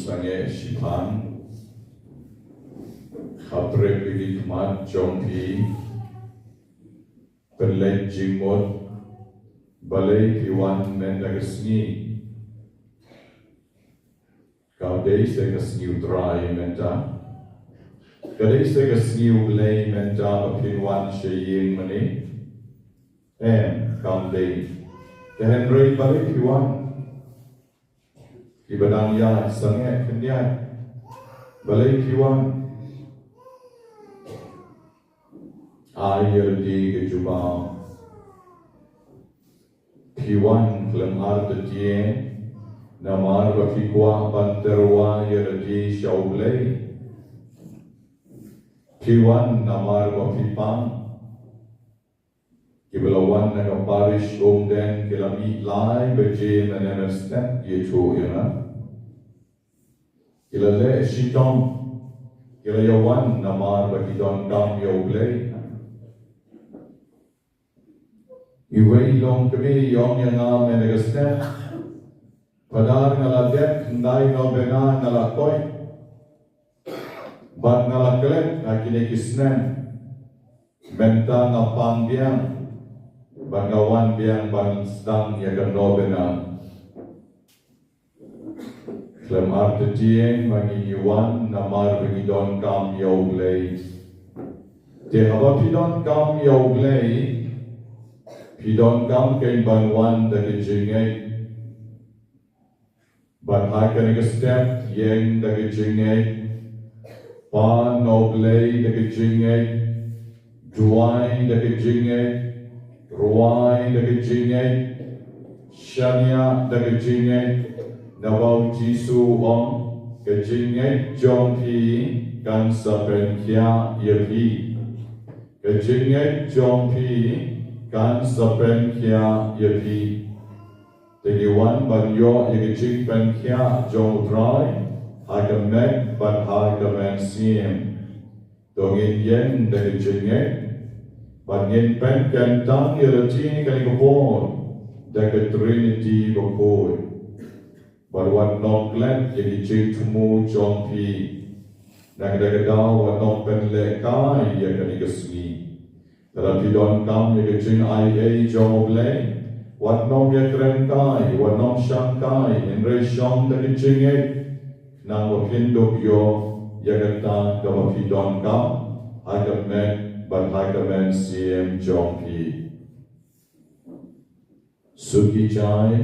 Sange Shitom Khabre Bigikmat Jongpi Perlet Jimot Balay Piwan Mendagasni Kaudei Segasniu Dry Menta Kadei Segasniu Lay Menta Pinwan Shayin Mani Kaudei Henry Balay Piwan Kiba ya sangat kenyat balai piwan air di kejubang piwan kelemar tetien namar bapikwa banterwa yerdi syaublai piwan namar bapipang Kibalawan na parish den kilami lai beje na nanestet yecho yana. Kilale Shitom kilayawan namar bakidon kam yoblay. Iway long kami yom yana menegastet. Padar ngaladet ndai no bena ngalakoy. Bat ngalaklet na kinikisnen. Benta ngapang biang. Bagawan biang banstang ya kanobena Klem artetien mangiwan namar bigidon kam yoglay Te haba pidon kam yoglay Pidon kam kay banwan dagi jingay Banhay kaniga step yeng dagi jingay Pan noglay dagi jingay Duay dagi jingay Ruai dagi jingay, Shania dagi jingay, Nabau Jisu Om, Kajingay Jongpi, Kan Sapen Kia Yepi, Kajingay Jongpi, Kan Sapen Kia Yepi, Tegiwan Banyo Yagajing Pen Kia Jong Dry, Hagamek Ban Hagamen Siem, Dongin Yen dagi jingay, Banyin pen kentang yerati kalikopon Daga Trinity Bakhuid Barwan nongklet Yagi jitumu jongpi Nagdagadaw Wanong pen lekai Yakanigasmi Tapi don kam ya kecing ai jong oblay. Wat nom ya kren kai, wat nom shang kai, in re shong da kecing nang wapindok yo ya kata kawapi don kam, hagamet ban hagamen siem jong pi. Suki chai,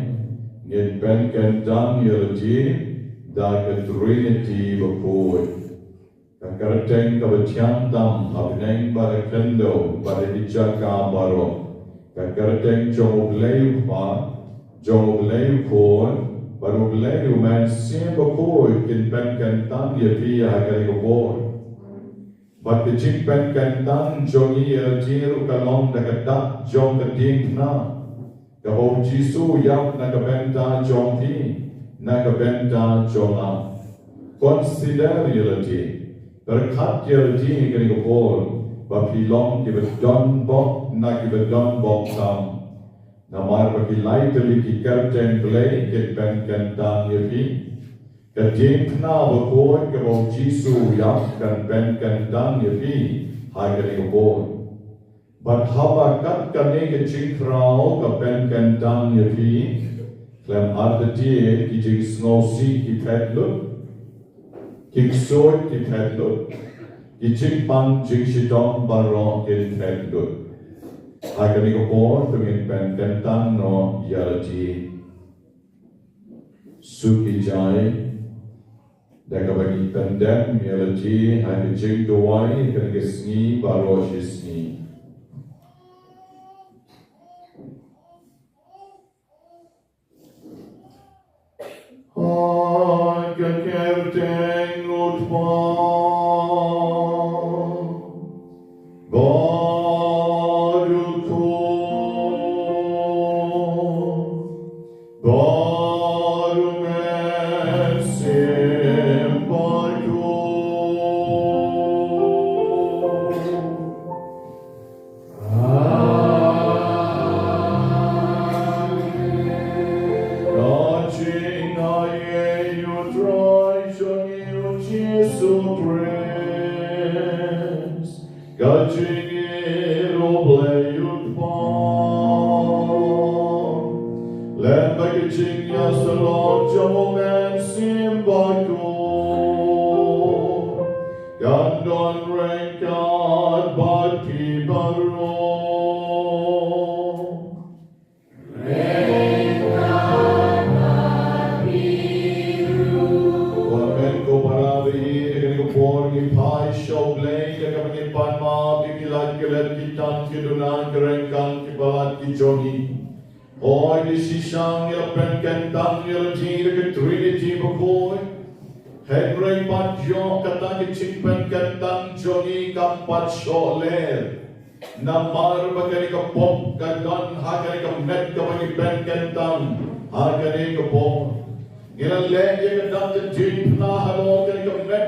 ngin pen kentang yelji, da ke Trinity Bakhuid. Kakarteng kabatiang tam, abneng barakendo, baradijaka baro. Kakarteng jong obleyu pa, jong obleyu kon, baru obleyu man siem Bakhuid, kin pen kentang yepi hagari kabor. Bat kecing pen kentang jongi yelji rukalong dakadak jong keding na. Kabau Jisu yang nakabenta jong pi, nakabenta jong a. Consider reality, berkat reality kini kapol, bapilong kibedon bok, nakibedon bok tam. Namar bagi lai teli kikerten blay kitben kentang yepi. Kading na bakod kabau Jisu yang kan ben kentang yepi, hai kini kapol. But how kat kane ke chingkrao ka pen kentang yepi klem ardati ki jing snowsi ki petlut ki ksoi ki petlut ki Kyrpang jing Shitom baro ki petlut agani ko por tungin pen kentang no yalati suki jai daga bagi pendem yalati hagi jing doai kan gesni baro shisni. Kerteng utpa baruku baru mesim baru Trinity Bakhuid, Henry Patyo katang chingpen kentang jongi kampat sholer, namar bagani kapop kadon hagani kamet kapagi pen kentang hagani kapop. Ilan lagi kadang jing na halor kani kamet,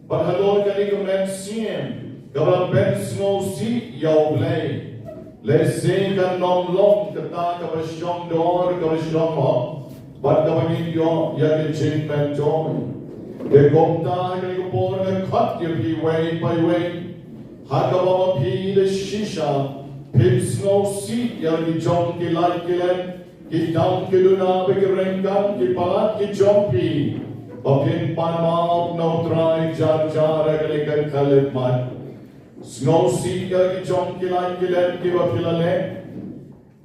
but halor kani kamet siem, kabang pen snow si yaw play. Let's sing a long long kata kabasyong door kabasyong ho. But the video, yet ching and joy. The gomta, the born and cut you way by way. Hagabama P, the shisha, pips no seat, yagi jonky like killen, ki down kiduna, big rengan, ki palat, ki jumpy. Opin panma, no try, jar jar, agric kalit man. Snow seat, yagi jonky like killen, give a pilale.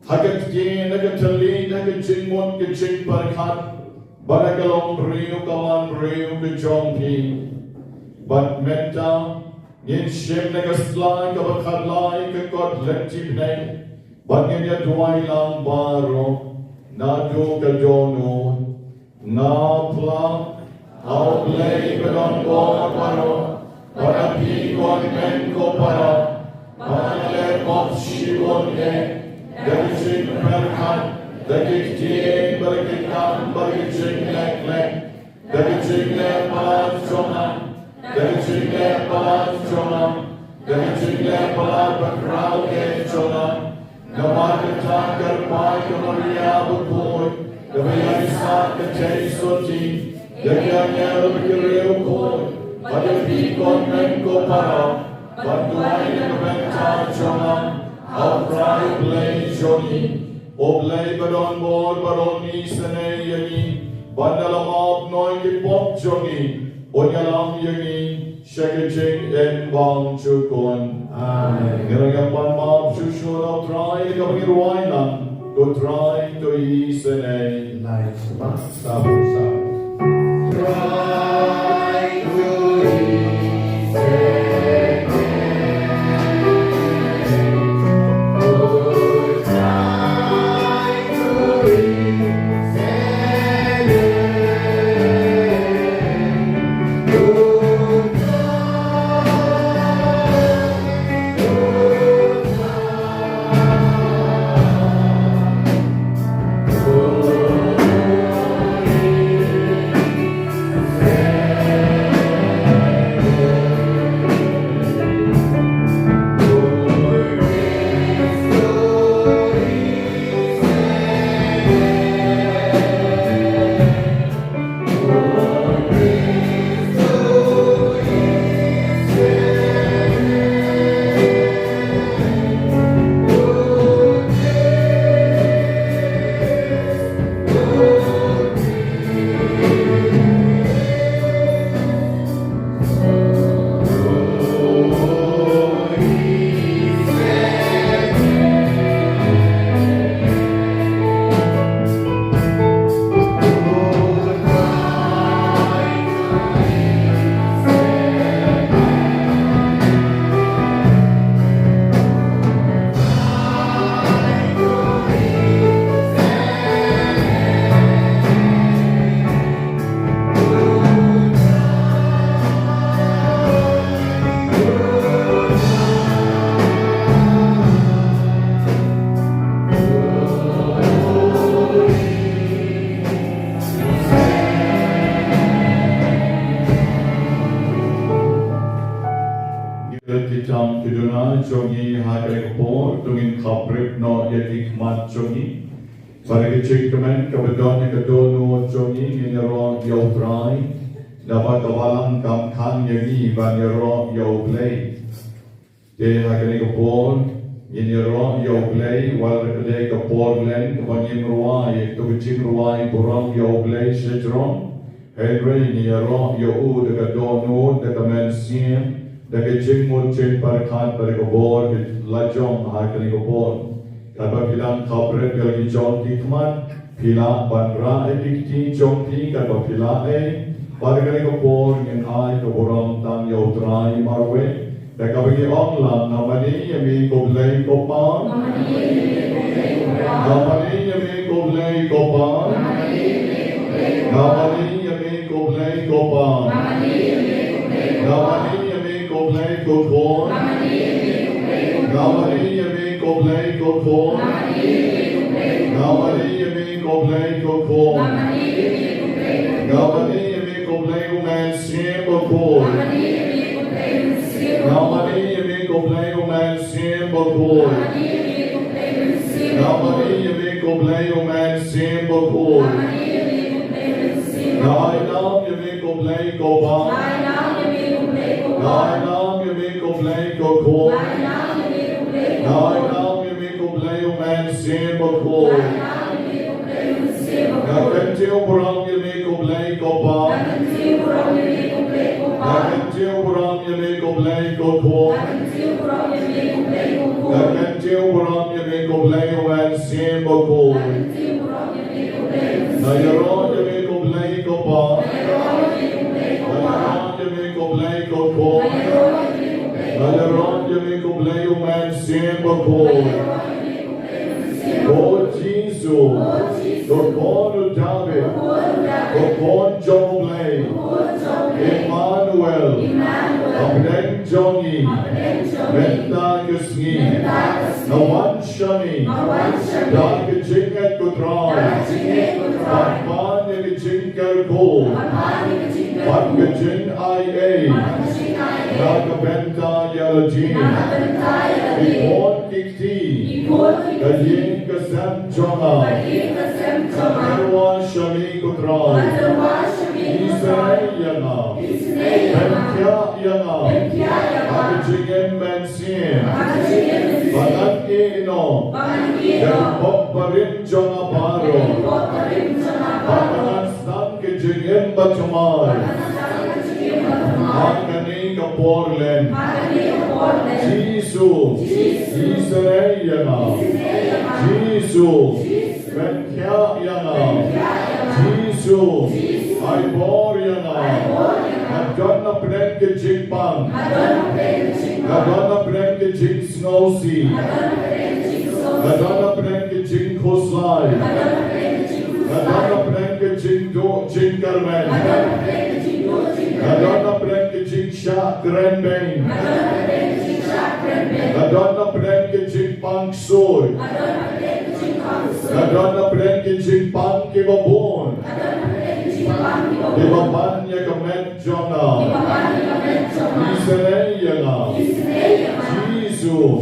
Hagat yin, hagat talin, hagat jingmon, hagat jing barkat, baragalong brio, kaman brio, the jonky. But menta, yin shim, nagaslai, kabakadlai, kakot leti bnei, but in ya duai lang baro, na do kadono, na pla, au play, but on board baro, but a pig on men go para, panale of she won't get. Dari jing berkat, dari jing berkitam, dari jing lek, dari jing lepas jongan, dari jing lepas jongan, dari jing lepas berkrau ke jongan. Nama kita Kyrpang Maria Bakhuid, dari Isa kecai soti, dari yang berkiriu kod, pada pikon menko para, Bakhuid ka Bynta Jonam, Aufrai Blay Joni, Oblay Baron Bor Baron Isane Yagi, Bandalamab Noi Kipop Joni, Onyalam Yagi, Shekaching and Wang Chukon. Amen. Niragapan Mab Shushun of Try, Gavir Wainan, go try to Isane. Life. Sabon. Try to Kitam Kiduna Jongi Hagrepor, Tungin Kaprik no Yatikmat Jongi, Paragachikaman Kabadon Kadono Jongi, Minero Yotrai, Nabakawalang Kamkan Yagi, Vanero Yoplay, De Hagrepor, Minero Yoplay, Walakade Kapor Len, Vanim Ruai, Tubichim Ruai, Buram Yoplay, Shedron, Henry Nero Yo, the Kadono, the Kamensian. Dagi jingmut jing parakan parikobor bit lajong hakani kobor. Kaba pilang kapret galgi jong tikman pila banra edikti jong ti kaba pila parikani kobor ngin ai koboram tang yautrai marwe. Dagabagi onglam namani yami koblay kopang. Namani yami koblay kopang. Namani yami koblay kopang. Namani Koblay Kokon, Namani Yami Koblay Kokon, Namani Yami Koblay Kokon, Namani Yami Koblay Uman Siem Kokon, Namani Yami Koblay Uman Siem Kokon, Namani Yami Koblay Uman Siem Kokon, Nainam Yami Koblay Koban. Nainam Yami Koblay Kokon. Nainam Yami Koblay Uman Siem Kokon. Nakantil Buram Yami Koblay Koban. Nakantil Buram Yami Koblay Kokon. Nakantil Buram Yami Koblay Uman Siem Kokon. Nayaron Yami Koblay Koban. Nayaron Yami Koblay Uman Siem Kokon. Oh Jesus, Kokon David, Kokon Joblay, Emmanuel, Abdeng Jongi, Bynta Kasni, Nawan Shami, Dagajing at Kutran, Patman Nagajing Karko, Patgajing IA, Nagabenta Yalajin, Ipon Kikti, Gajin Kasem Jonga, Nawan Shami Kutran, Israel Yana, Bentya Yana, Nagajing Jingen Mansin, Bagan Ino, yang Pokbarim Jonaparo, Bagan Stan ke Jingen Batumar, Agani Kaporlen, Jesus, Israel, Jesus, Menkya Yana, Jesus, Ibor Yana, Adonna Pren ke Kyrpang, Adonna Pren ke Snowy, Adonna Pren ke Koslai, Adonna Pren ke Karmen, Adonna Pren ke Grenbein, Adonna Pren ke Kyrpang Soy, Adonna Pren ke Kyrpang Kibabon, Kibaban ya Kamet Jona, Israel, Jesus,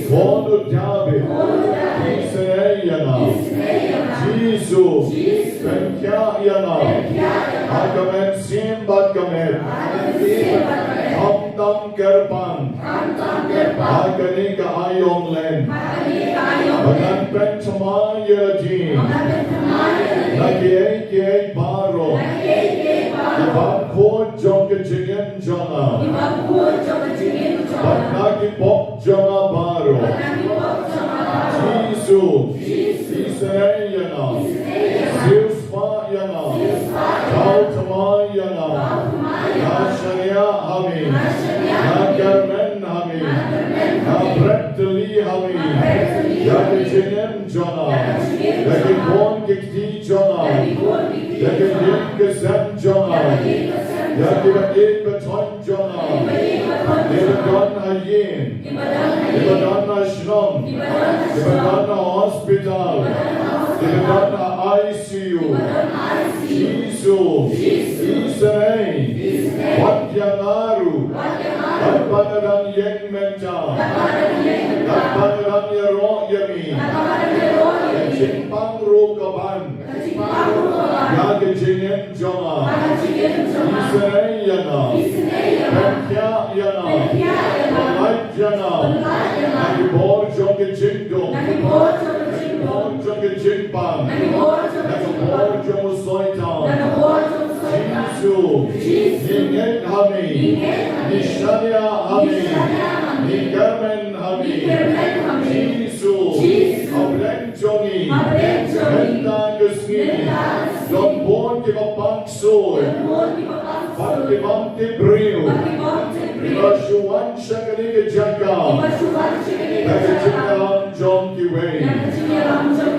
Fondo David, Israel, Jesus, Benkya Yana, Akamet Simbat Kamet, Tam Kyrpang, Akanika Ayong Len, Bagan Pentama Yelajin, Naki Baro, Bakhuid Jonga Jingen Jona, Naki Pop Jona Baro, Jesus, Israel Yana, Silspa Yana, Tautama Yana, Nasharia Hami, Nagarmen Hami, Nabrektali Hami, Yakijingen Jona, Yakibon Kikti Jona, Yakibin Kesem Jona, Yakibin Beton Jona, Ibadan Hayin, Ibadan Ashram, Ibadan Hospital, Ibadan ICU, Jesus, Israel, Watyanaru, Kapanaran Yang Menta, Kapanaran Yaro Yami, Kyrpang Rukaban, Yakijingen Jona, Israel Yana, Benkya Yana, Light Yana, Nakibor Jonga Jingdom, Nakibor Jonga Kyrpang, Nakibor Jonga Soitan, Jesus, Ningen Hami, Nishania Hami, Nikarmen Hami, Jesus, Abren Joni, Bynta Gusni, Don Bon Kibapang Soy, Bakibante Bril, Bashuan Shakaliga Jaka, Bakijingalam John Kiway,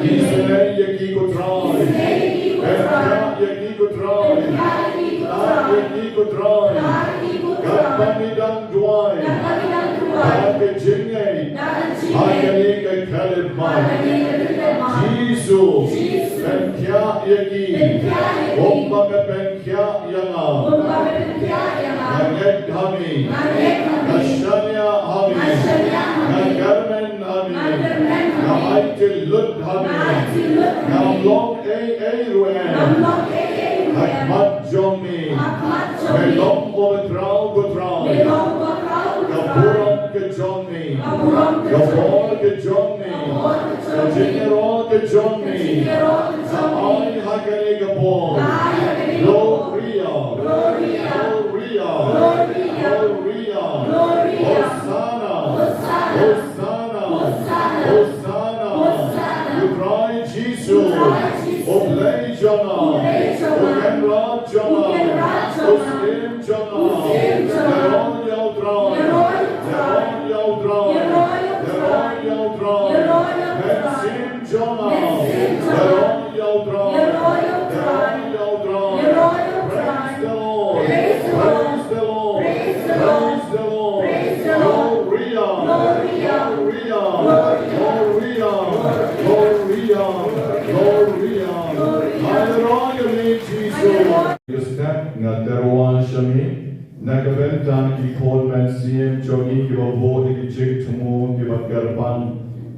Israel Yakiko Trai, Bynta Yakiko Trai, Yakiko Trai, Kapanidan Dwai, Bakijingay, Aganika Kalipman, Jesus, Benkya Yaki, Ombaga Benkya Yana, Nagek Hami, Nashania Hami, Nagarmen Hami, Namaiti Lut Hami, Namlong Ruen, Hakmat Jomi, Melom Ometrao Gotrao, Kapuram Kajoni, Kapor Kajoni, Kajinero Kajoni, Samai Hakane Kapor, Gloria, Gloria, Gloria, Hosanna, Hosanna, Hosanna, you cry Jesus, Oblay Jana, Ogenra Jana, Oslim Jana, Neron Yautran, Neron Yautran, Neron Yautran, Bensim Jana, Neron Yautran, Neron Yautran, praise the Lord, praise the Lord, praise the Lord, Gloria, Gloria, Gloria, Gloria, Gloria, Hallelujah, Jesus. Step nga teruan shami, nagabentan ki kolmen siem jogi ki babodi ki chik tumu ki Kyrpang,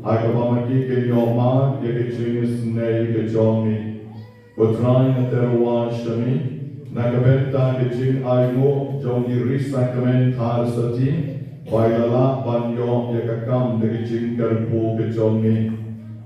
agabamaki ki yoma ki chingis nei ki jomi. Kotran nga teruan shami, nagabentan ki ching aymo jogi risa kamen thar sati, Bailala banyo yakakam dari jingkar po kejongi.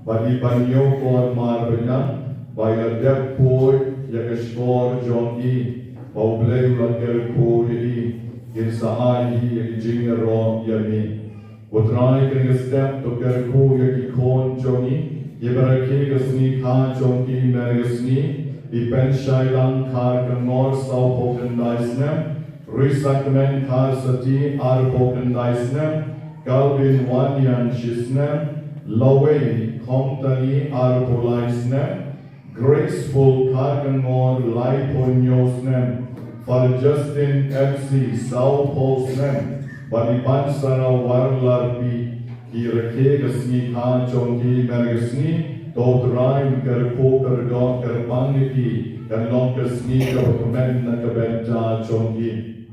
Badi banyo kon mar benyang. Baila dep po yakashkor jongi. Baublay lakar po yi. Insaai yakijingar ro yami. Utrai kering step to kar po yakikon jongi. Ibaraki gasni kha jongi merigasni. Ipen shailang kar kangor sau poken daisnem. Risakmen kar sati ar poken daisnem. Galvin wanyan shisnem. Laway komtani ar polaisnem. Graceful kar kangor lai ponyosnem. For Justin FC sau posnem. Badipan sana warlarpi. Kirake gasni kha jongi merigasni. Totrai kerpo kerdo kerpaniki Kanlong kesni kemen na kebenta chongi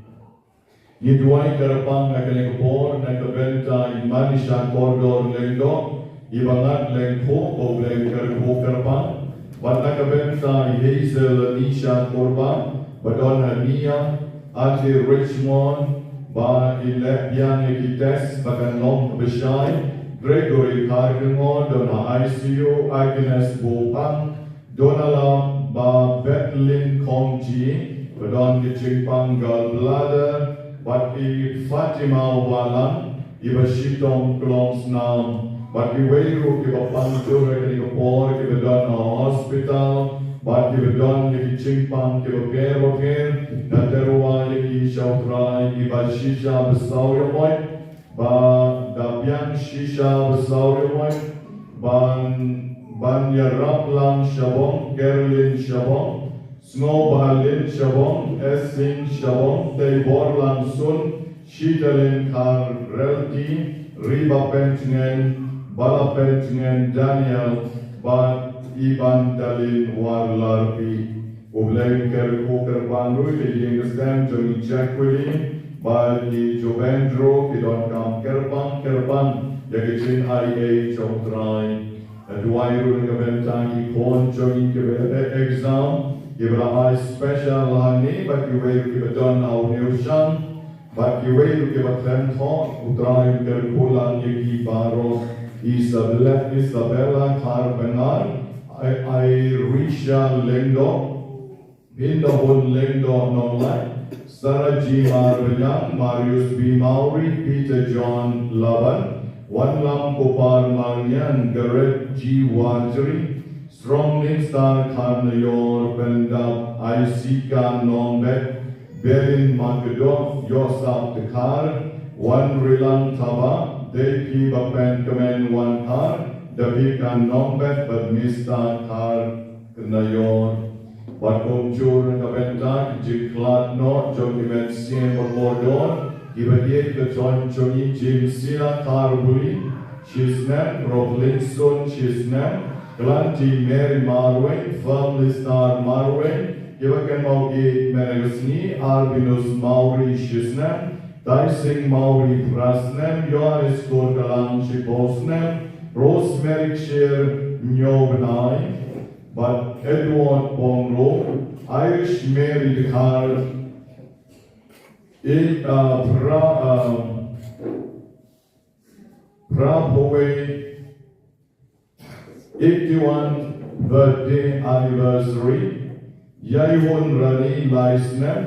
Nidwai kerpang na kelikpor na kebenta imanisha kordor lendo Ibangat lengpo o leng kerpo kerpang Wat na kebenta ihazel nisha korban Badon hania Ati Richmond Ba ilek yang ikites Bakanlong beshai Gregory Kargengo, Dona ICU, Agnes Bopang, Donala Ba Betlin Kongji, Badon Kyrpang Gallbladder, Bati Fatima Walang, Iba Shitom Klongs Nam, Bati Weiru Kiba Pangtura Kinikapor, Kiba Dona Hospital, Bati Badon Kyrpang Kiba Peroper, Naterua Yaki Shautrai, Iba Shisha Besauyamoy, Ba Dabian Shisha Besauremoy Ban Yaraplang Shabong Gerlin Shabong Snow Bahalin Shabong Essing Shabong Tebor Langsun Shitalin Kar Relti Riba Pentingen Bala Pentingen Daniel Ban Iban Dalin Warlarpi Ublain Kerko Banru Yengestem Johnny Jacqueline Bagi Jovendro, Kidon Kam Kyrpang, Yakichin IA Chomtrai, Adwairu Gaventang, Ikon Jogi Kibete exam, Gibra I special honey, but you will give a don out Newsham, but you will give a Clenton, Utrai Kerpulang Yaki Baro, Isabella Carpenar, I Risha Lendo, Bynta Lendo non light. Sarah G. Marvillan, Marius B. Maury, Peter John Laban, One Lam Kopar Marnian, Garrett G. Wajri, Strongly Star Karnayor, Benda, Isika Nombet, Belin Magado, Yosap Tekar, One Rilang Taba, De Kiba Penkamen One Kar, Davika Nombet, but Mista Kar Knayor. Wat komjur kabenta jiklat no jokimen sien bermodon dibagi ke John Johnny Jimsina Karbuli Chisnem Roblinson Chisnem Glanti Mary Marwen Family Star Marwen Gibakan Maugi Meregasni Arbinus Mauri Chisnem Daising Mauri Prasnem Johannes Korkalam Chiposnem Rosemary Shir Nyobenai But Edward Bonglo, Irish Mary Dekar, Prapoe 81 birthday anniversary, Yaiwon Rani Laisnem,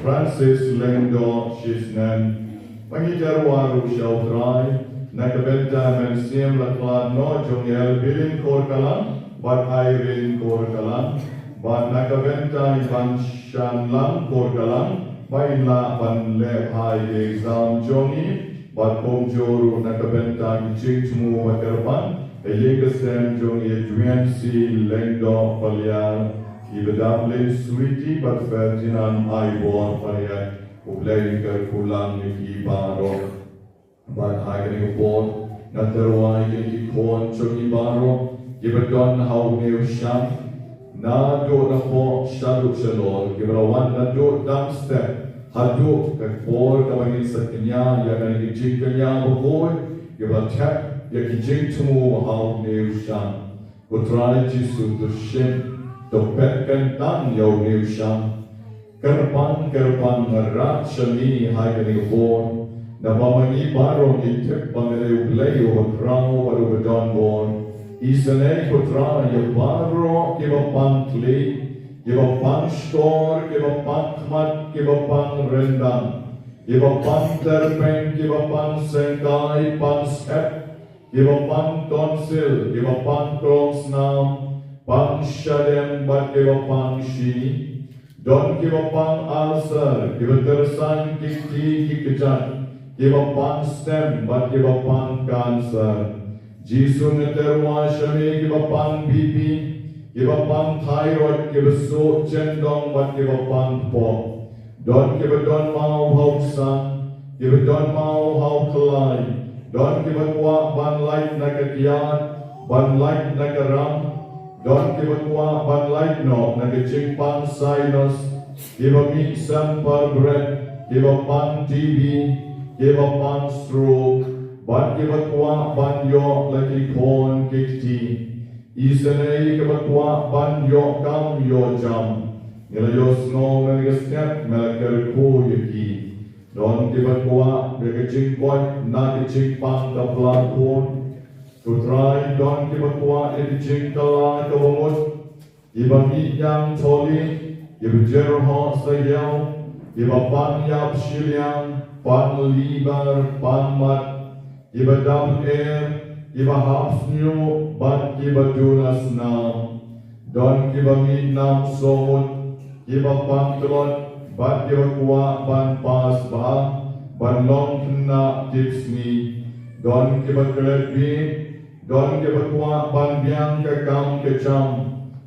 Francis Lendo Shisnem, Pangitarwaru Shautrai, Nakabenta Mensiam Laklan No Jongel Bilin Korkalam, But Irene Korkalang, But Nakabenta Ivan Shanlang Korkalang, Bainla Ban Le Hai Exam Jongi, But Komjoru Nakabenta Chichmu Wakarpan, Elegasem Jongi Juan C. Lengdo Palyal, Ibadablin Sweetie, But Ferdinand Ibor Palyal, Ublain Kerpulang Kiba Rock, But Hagani Port, Natarwai Kikon Choki Baro, Gibadon how new sham na do na po shadow shalor gibawan na do dam step hadu kakpor kamangin sa kanya yagan kijing kanya bukoy gibal tap yakijing tumu how new sham kutray jisu to shin to petkan tan yaw new sham Kyrpang rat shami hagan gibor na mamangi barong itip pangalayo play over crown over don born. Isanay putra ya baro kiba pangkli, kiba pangskor, kiba pangkmat, kiba pangrendang, kiba pangterpeng, kiba pangsengkai, pangskep, kiba pangtonsil, kiba pangkronsnam, pangshadem, bat kiba pangshini. Don kiba pang ulcer, kiba tersan kikti kikejat, kiba pang stem, bat kiba pang cancer. Jisu ngeterwa shami kiba pang BP, kiba pang thyroid, kiba so cendong, bat kiba pang po. Don kiba don mau hau sang, kiba don mau hau kelai. Don kiba kuat ban light nakakiat, ban light nakaram. Don kiba kuat ban light no nakachingpang sinus, kiba meat sample bread, kiba pang TB, kiba pang stroke, ban kiba kuat ban yok lagi kon kikti. Isanay kiba kuat ban yok kam yo jam, nila yo snow nila step melakar ko yaki. Don kiba kuat nakachingpang nakachingpang kaplan kon. Kutrai don kiba kuat edijing kala kawamut, kiba minyang toli, kiba jerho sayaw, kiba panyap shilyang, panlibar, panmat, kiba dam air, kiba hapsnyo, ban kiba dunas nam. Don kiba midnam somut, kiba pangkelot, ban kiba kuat ban pas bah, ban long kena tipsni. Don kiba kelebi, don kiba kuat ban biang kakam kecam,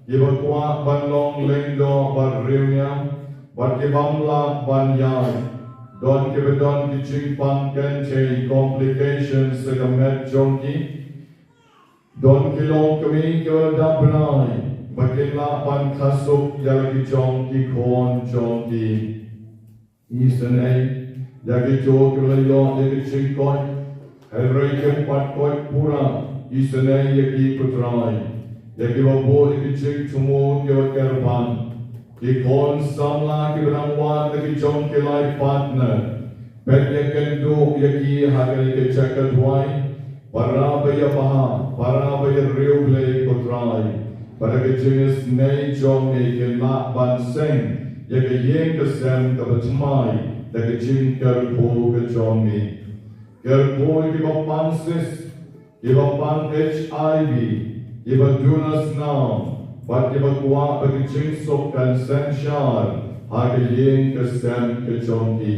kiba kuat ban long lengdo ban riunyam, ban kibam lak ban yai. Don kiba don kicing pang kence complications sekamet jongki. Don kilong kami kiba dabnai, bakin lak ban kasuk yagi jongki kon jongki. Isanay, yagi jok kiba yagi cingkot, Helray keempat koi pura. Isanay yaki putrai, yaki babo yaki cing tumut yaki Kyrpang, ikon samla ki berangwan yaki jom kilai partner, pet yakin do yaki hagal yaki cakal duai, para baya baha, para baya riu blay putrai, para ki jingis nay jom yaki lak ban seng, yaki yeng kesem kabatmai, yaki jing Kyrpo ke jom ni, Kyrpo yaki bapansis. Kiba pang HIV, kiba dunas nam, bat kiba kuat bagi cingsok dan sensyar, hagi yeng kesem kejongki.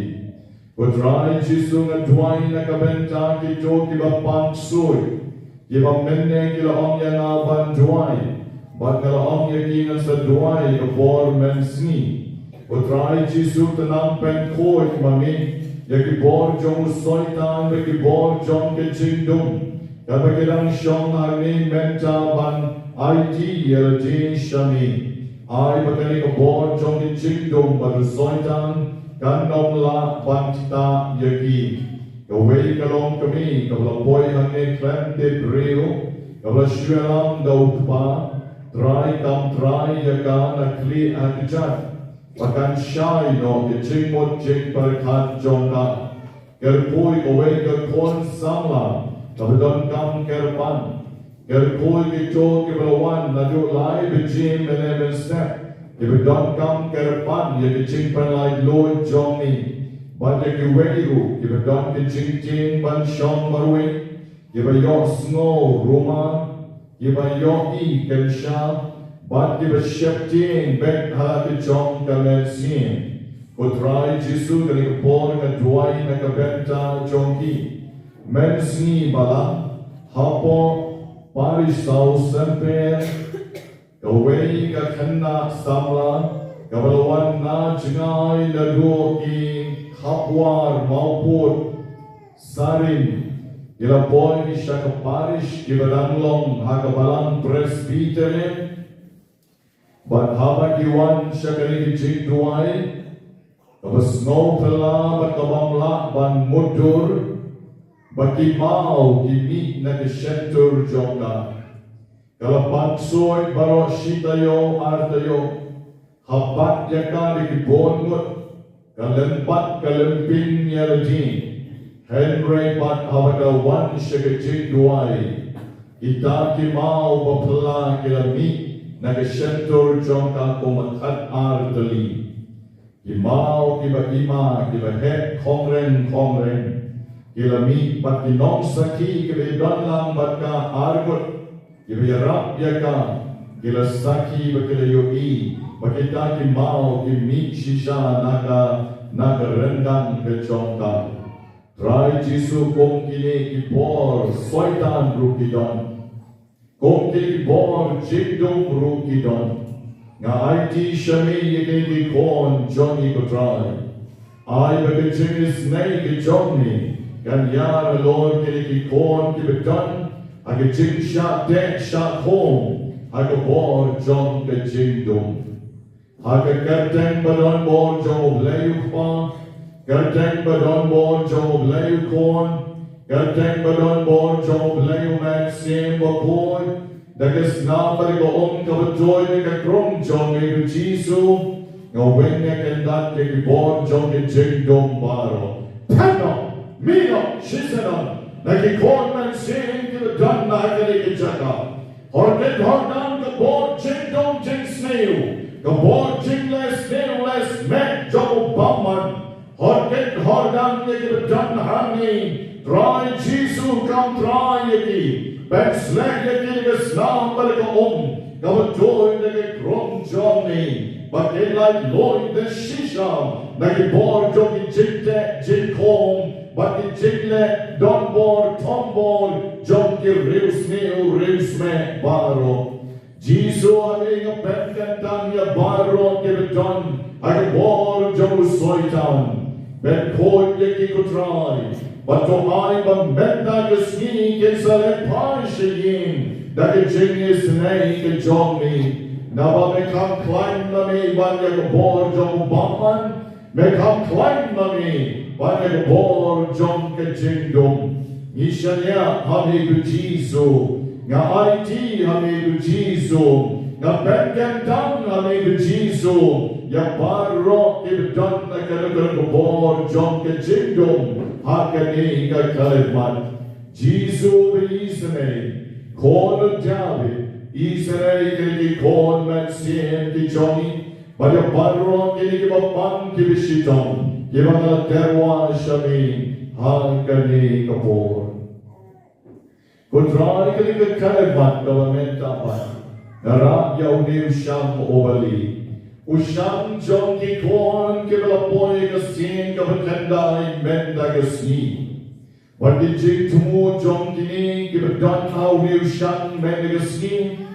Putrai Jisu ngeduai nakabenta kito kiba pang sui, kiba menne kila om yang aban duai, bat kala om yang ingat seduai kebor mensni. Putrai Jisu tenang pengkoi mami, yaki bor jong soitan, yaki bor jong kecindung. Kabagilang siyang agni menta ban IT yelati shami. Ay bakali kabor jong ichingdong badusoitan kanom la bantita yagi. Kaway kalong kami kablapoy hangni klente brio kabla syuelang daukpa try kam try yaga nakli akijat. Pakan syay no ichingmot jing perkat jongka. Kerpoy kaway kakon samla Kabadon kam Kyrpang, Kyrpoy kito kibalawan nadu lai bijim menemen step. Kabadon kam Kyrpang yakicing panlay Lord Johnny. Bat yakiweiru kabadon kicing ting ban syong marui. Kibayo snow rumah, kibayo I kensha, bat kibasyepting bek halakijong kametsin. Putrai Jisu kani kapor ngaduay nakabenta jongki. Mensni bala, hapo, parisau semper, kawai ka kena samla, kabalawan na jengai ladu ki hapwar maupun sarin, kila boy syaka parish kibadanglong hakabalang presbyterin, bat haba kiwan syaka ni jingduai, kabasno pela bat kabamla ban mudur, bagi mau kimi na keshentur jongka. Kalau pansoi baro shitayo artayo, habat yaka di kibon mut, kalempat kalempin yalji, Henry Bat Havaka One Shagajin Duai, Itaki Mao Bapla Kilami, Nagashentur Jonka Komakat Ardali, Imao Kiba Kiba Het Kongren, Kilami Bat Inong Saki Kiba Donlang Batka Argut, Kiba Rap Yaka, Kila Saki Bakila Yogi, Bakitaki Mao Kimi Shisha Naga Rendang Kechongka. Try Jisu kong kini ipor soitan rukidon. Kong kini ipor jingdong rukidon. Nga IT shami yiki kon Johnny ko try. Ay bagajingis nay ki Johnny. Ganyar Lord kini kon kibidon. Agajing siya dek siya kong. Agabor John ka jingdong. Agagateng badon bor Jong layuk pa. Gateng badon bon Job layu korn, gateng badon bon Job layu Maxim Bakhuid, dagas na parigoong kabatoy ni kakrong Jong ni Jisu, ngawin niya kendat ni bon Jong ni Jingdong Baro. Pano, Mino, Shisanon, nagikon Maxim kibadan na kalikijaka. Hordet hordan ka bon Jingdong Jing Snail, ka bon Jingles Snailles Mek Job Bamman, Horket hordang yaki bedan hani, try Jisu kam try yaki, backslag yaki gasnam balik kabatoy nagi krom Johnny, bakit like Lloyd the Shisha, nagi bor jogi jikte jikom, bakit jikle don bor tombol, jogi rius me baro. Jisu ami nga penkantang ya baro kibedan, agi bor jogu soitan. Ben kod yaki ko try, but to I bambenda gasni kesale panshiyin, dagi jingis nay ke Johnny. Naba me kam climb na me banya ko bor jong bamman, me kam climb na me banya ko bor jong ke jingdom. Nishanya hami ku Jisu, nga IT hami ku Jisu, nga penkantang hami ku Jisu. Ya baro ibdan na kalagal bor John ke jingdom hakani ka kalmat Jisu isne kon David isne ke kon Maxim ki Johnny pada baro ke bapang ki Shitom yebana terwa shami hakani ka bor kontra ke kalmat government apa nara yauni sham ovali Usham John ki korn ke balapoy ka sin ka batanda menda ka sni. Wadi jing tumu John kini ke badan how we usham menda ka sni.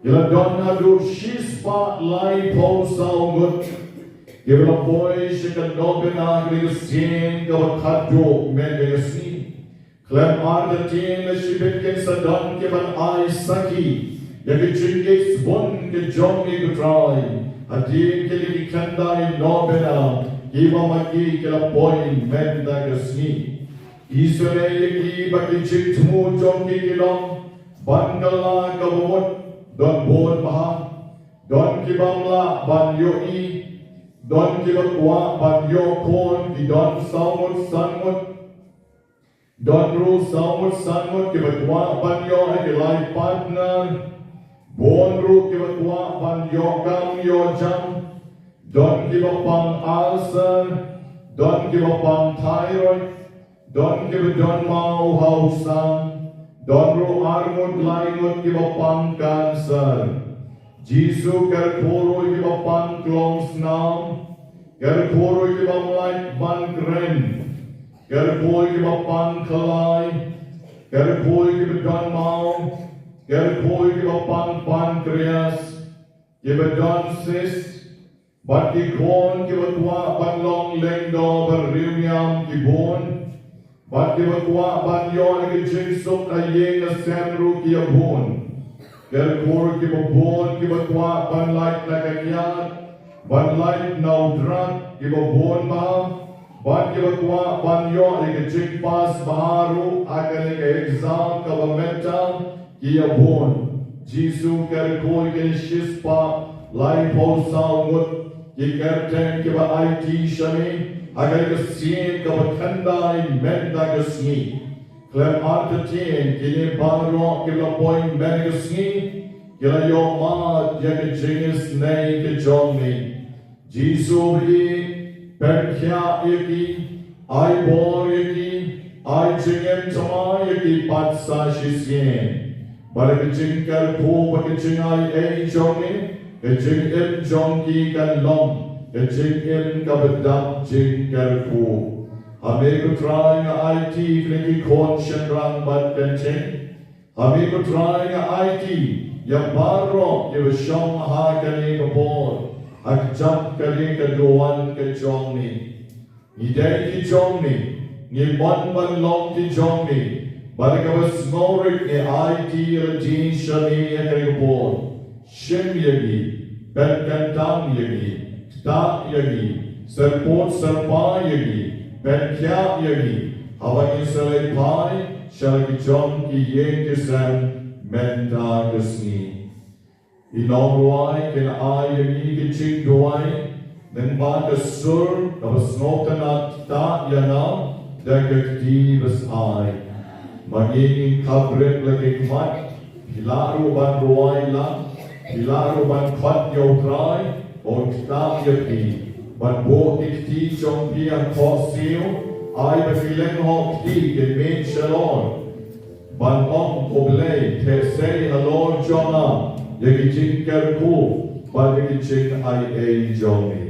Kila don na do shispa lai po saungut. Ke balapoy she ka nobena ka sin ka bakado menda ka sni. Klem arda tin la shibit ke sadan ke ban ai saki. Ya ke jingis bon ke John ni ka try. Adi kili kandai nobena, Kiba maki kila point menda gasni. Isore yaki baki chitmu jongi kilong, Bangala kabumut, don bon maha, don kibamla ban yoi, don kibakwa ban yo kon, ki don saumut sanmut, don ru saumut sanmut kibakwa ban yo ay life partner. Bon ru kiba tua ban yogam yojam, don kiba pang ulcer, don kiba pang thyroid, don kiba don mau hausam, don ru armut laimut kiba pang cancer. Jisu ker koro kiba pang klongs nam, ker koro kiba like ban gren, ker koro kiba pang kalai, ker koro kiba don mau. Ger koi ki bapang pancreas, ki badon cyst, but ki kon ki batwa ban long lengdo ber riunyam ki bon, but ki batwa ban yon ki jinsuk na yeng na semru ki abon. Ger koi ki babon ki batwa ban light na kanyat, ban light na udrak ki babon ma, ban ki batwa ban yon ki jingpas baharu akan ki exam kabamenta. Kia bon, Jisu ker koi ke shispa, lai po saumut, ki ker ten ke ba IT shami, agar kesien kebakandai menda kesni. Klem artetien kini barok kila poin menda kesni. Kila yomad ya kejengis nei kejongni. Jisu bi perkya yaki, ai bor yaki, ai jengem tama yaki patsa shisien. Bala kejengkal po bakejengai ei jongni. Kejeng em jong ki kan long, kejeng em kabedap jeng kerku. Hame ko try nga IT kliki kon shenrang bat kencheng. Hame ko try nga IT ya baro ya shong ha kani kapor. Ak jap kani kaduan ke jong ni. Ni day ki jong ni, ni mon ban long ki jong ni. Bala ka bas ngorik ni IT ya jin shani ya kani kapor. Shem yagi, Bentang yagi, Tak yagi, Serpot serpa yagi, Benkya yagi, Hawagi selepai, Shalaki jom ki yeng kisam, Menta kesni. Inong ruai, Kena ay yagi kiching duai, Nengba kesur, Kapasnotanat tak yana, Dagakti bas ay. Magiging kabrit lagi mat, Hilaru ban ruai lang, Hilaru ban khat yo trai, on tak yaki, ban bo ikti chong pi ang kosio, ai befileng hok ti ke men shalom, ban ong oblei te say halor jona, yaki jing kerku, ban yaki jing ai ei jomi.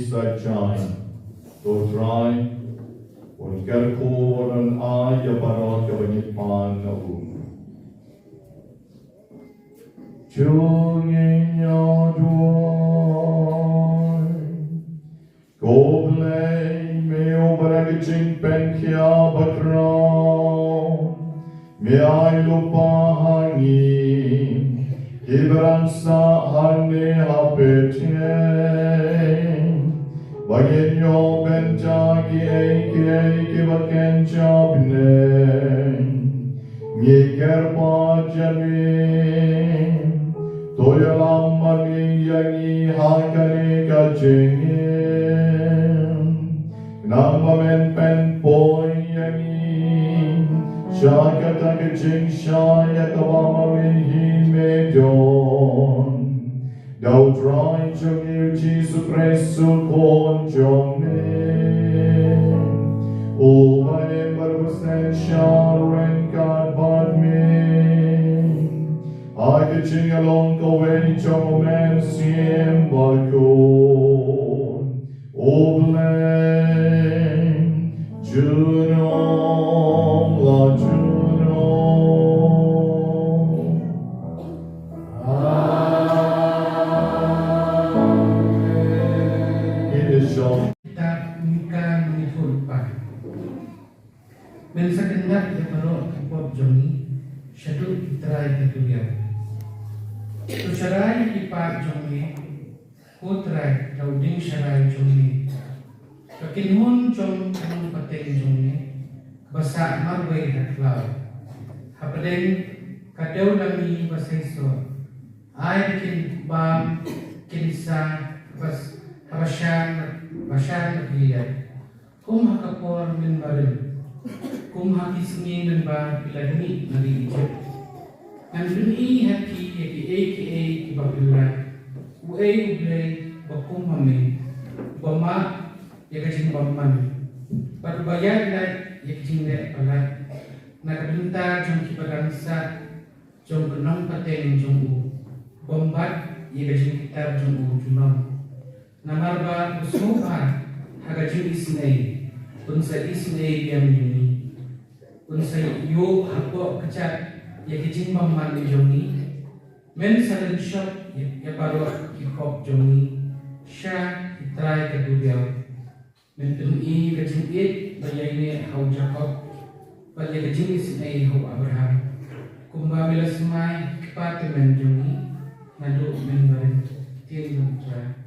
sajai. Totrai, und Gerko und Aya Barok Abanipan Naum. Jungin Yadoy, Goblay, Meo Baragaching Penkia Bakron, Meai Lupahani, Kiba Hane Hapetien, Bagenyo Bynta Kiba Kenjabne, Kyrpang Jamin, Toyalam Mami Yangi Hakane Kajin, Namamen Pen Boy Yangi, Shakata Kajing Shayakabama Mihi Medon, Dao Dry Jung Jesus Christ Kon Jong O my embarrassment shall rank God but me. I could sing along the way to man siem Bakhuid. O blame Juno la Juno. It is shown. Men sa kanya iparo kipop jongi syadut itrai ketuliau. Tu syarai ipa jongi kutrai dauding syarai jongi. Kakinhun jong kanung pateng jongi basa marway hatlau. Hapadeng kadau lami basaiso. Ai bikin bam kinsa bas habasyan nabiya. Kum hakapor min barin. Kum hati sengin dan bar bila demi nari ijab. Nan demi hati yaki kiba bila. Uai ublay bakum hame. Bama yaka jing bamman. Baru bayar lai yaki jing dek palat. Nakabinta jong kiba dansa. Jong benong pateng jong u. Bombat yaka jing kitar jong u junam. Namarba usmuha haga jing isnei. Unsa isnei yang ini, unsa yo hapo kecat ya kecing mamman jongi, men salen shop ya baru hip-hop jongi, sya itrai keduliau, men tumi kecing it bayai hau Jacob, bayai kecing isnei hau Abraham, kumba bila semai kepatu men jongi, ngadu men barin tin tra.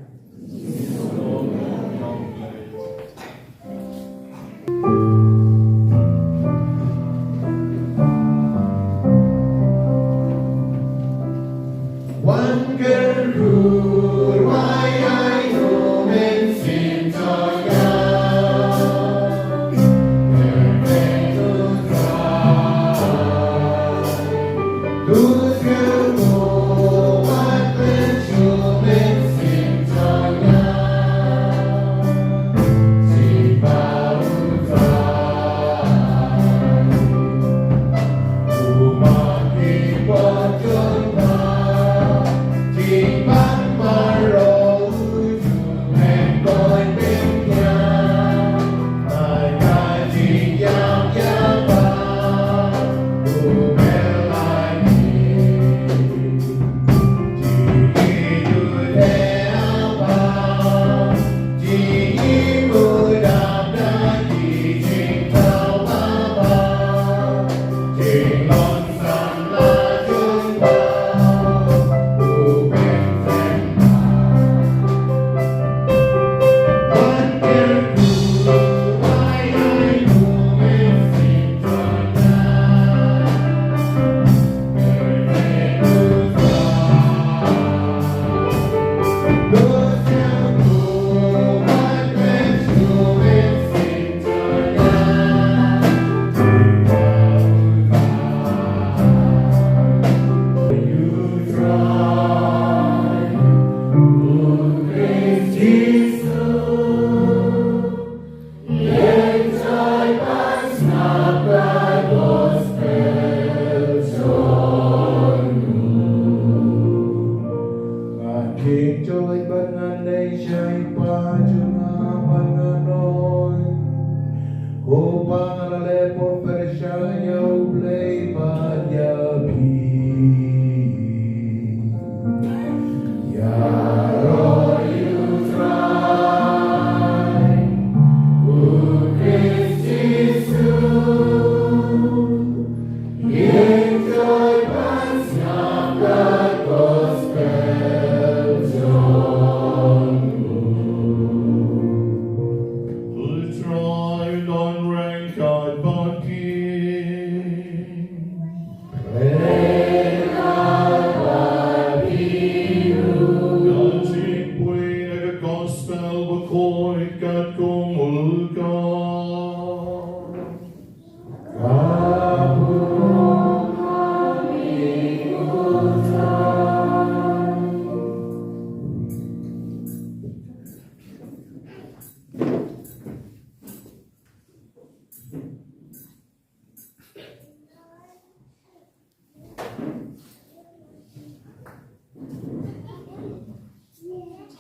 Bakhuid kat kumulkan.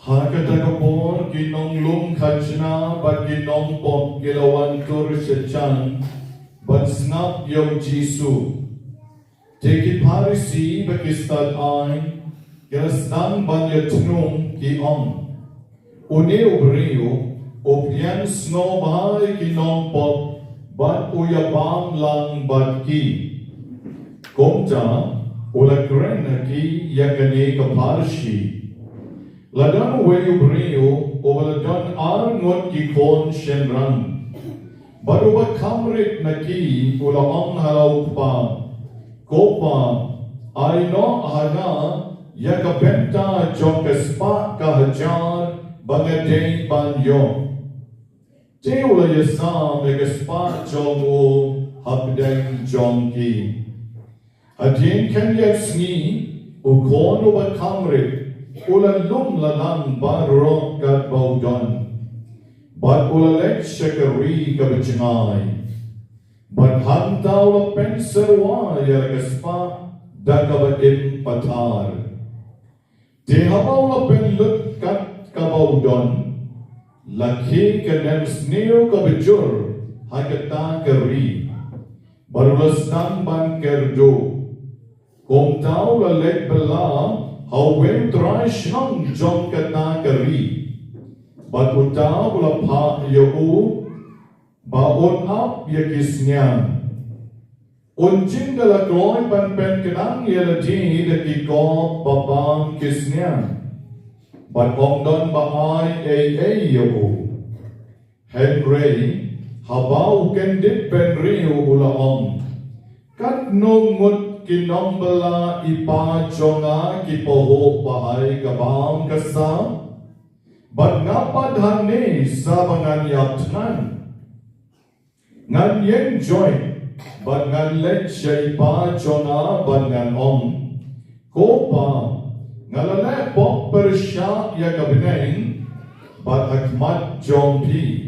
Hakatagapor ginong lum kajna bat ginong pop gilawan tur sechan bat snap yaw Jisu. Teki parisi bakistad ay kirastan banya tunong ki om. Une ubriyo opyan snow bahay ginong pop bat uyabang lang bat ki. Komta ulagren na ki yakane kaparshi. Ladan wayu brio o ladan arngot ki kon shenran. Baru ba kamrit na ki ula ang halaw pa. Kopa ay no haga yaka Bynta jokaspa kahajar bangaday banyo. Te ula yasam yagaspa jongo habdang jongki. Adyen kanya sni ukon o ba kamrit ulan lum lalang barok kat baudon. Bat ulalek syakari kabacangay. Bat hantaw la penserwa yaragaspa dagabatin patar. Tihabaw la penlut kat kabaudon. Laki kanems niyo kabajur hakata kari. Barulas nang ban kerdo. Kung tao la lek bala Hawem trash ng jong katakari. Baguta ula pa yau baon up yakis niya. Unjing dalakoy panpen kenang yaladi dakiko babang kis niya. Batong don baay ay yau. Henry habaw kendit penriyo ulaong. Kat nungut kinombala ipa jonga kipoho bahay kabang kasam. Bat ngapadhani sa mga yaptan. Ngan yen joy, bat ngan let siya ipa jonga bat ngan om. Kopa, ngalala pok persya ya kabineng, bat akmat jompi.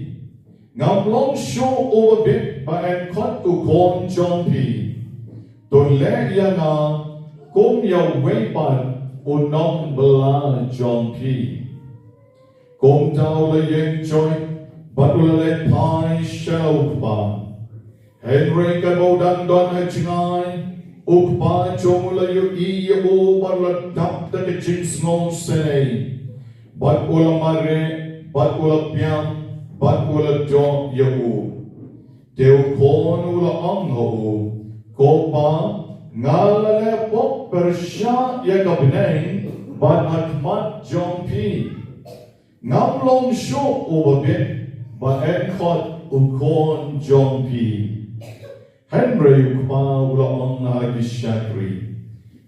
Ngamlong show overbit ba en kot ukon jompi. Tolek yang kum yaw wepan unong bela jongki. Kum tau la yen joy batulalet pai shell ukpa. Henry kamodan don hajingay ukpa chomula yu iya o balat dap da kaching snow senay. Bat ula mare, bat ula piang, bat ula jong yaw. Teu kon ula angho. Kopa ngalale pok persya ya kabineng ban akmat jompi. Ngamlong syo ubabit ba enkot ukon jompi. Henry ukpa ulaong nagisyakri.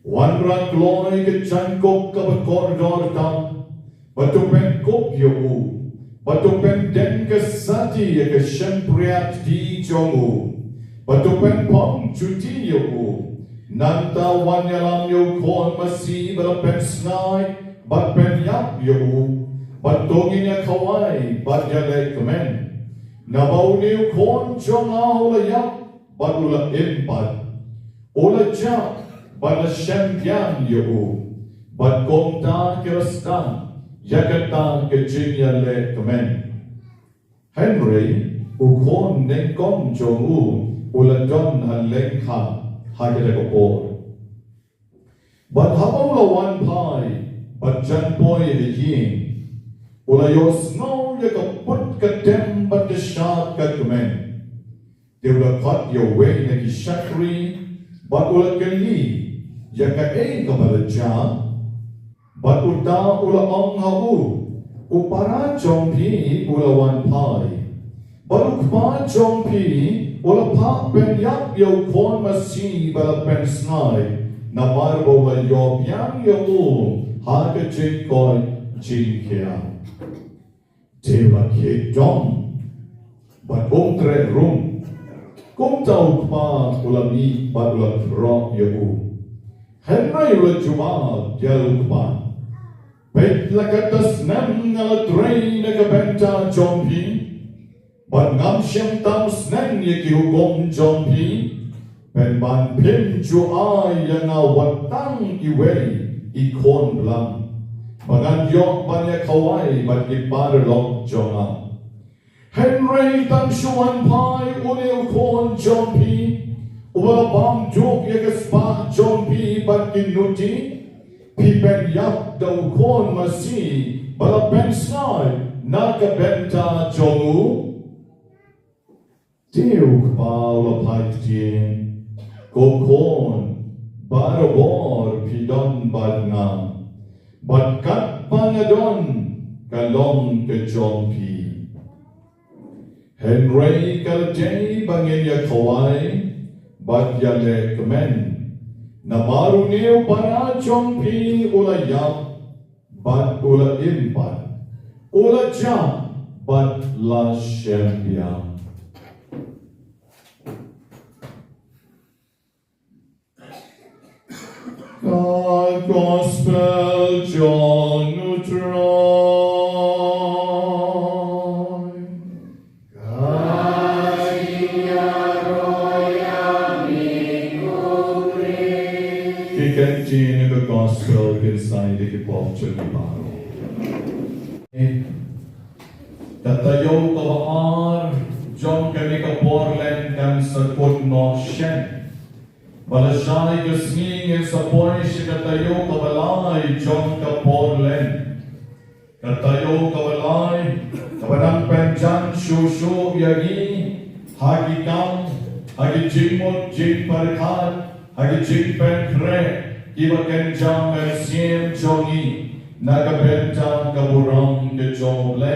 Wanran gloy kecangkok kabakordor tam. Batupen kopyo u. Batupen den kesati ya kesyempriat di jongu. Batupen pong cuti yo nanta wanyalam yo kon masih balapen snai bat pen yap yo batongin ya kawai bat yalek kemen nabau ni kon jonga ola yap bat ula impat ola jap bat sempian yo bat komta kirastan yakata kecing yalek kemen Henry ukon nengkom jongu uladon haleng ha hagada kapor. But habaw lawan pai, but jan boy yin. Ulayos no yakaput katem but the sharp katumen. They will cut your way na kishakri, but ulakali yaka e kabalaja. But uta ulaong hau upara jompi ulawan pai. But ukpa jompi Ula pa pen yap yaw kon masi bala pen snai na marbo la yob yang yaw haga jing koy jing kia. Teva Shitom, but tre rum, kung tau pa ulami but ulat rock yahu. Henry ulat jumad yalu pa. Bet lakatas nem ngalatray nagabenta jompi, but ngam siyam tam sneng yakihugom jompi, pen ban pim ju ay yang watang iway ikon blam. Bagan yok banyak kawai bat iparlok jonga. Henry tam shuan pai unil kon jompi, uwa bam juk yagaspa jompi bat kinuti, pipen yak daw kon masi bala pensay nakabenta jongu. Tiuk paula paitien, kokon barabor pidon badna. But kat pangadon kalong ke jompi. Henry kalajay bangin ya kawai, but ya lekmen. Na maruniw para jompi ulayap, but ula impat. Ula jam, but la shempia. God Gospel John Nutroy. Kikantin the Gospel inside the Kipop Chuliparo. Tatayo kawaan John Kanika Portland dan Sakot no Shen. Balasay kasngin sa poy si katayo kabalay John Kaporlen. Katayo kabalay kabanang penjan syusyo yagi hagikam hagijimot jim parikat hagijim penkre Kiba kenjang mersiem jongi nagabenta kaburang ke joble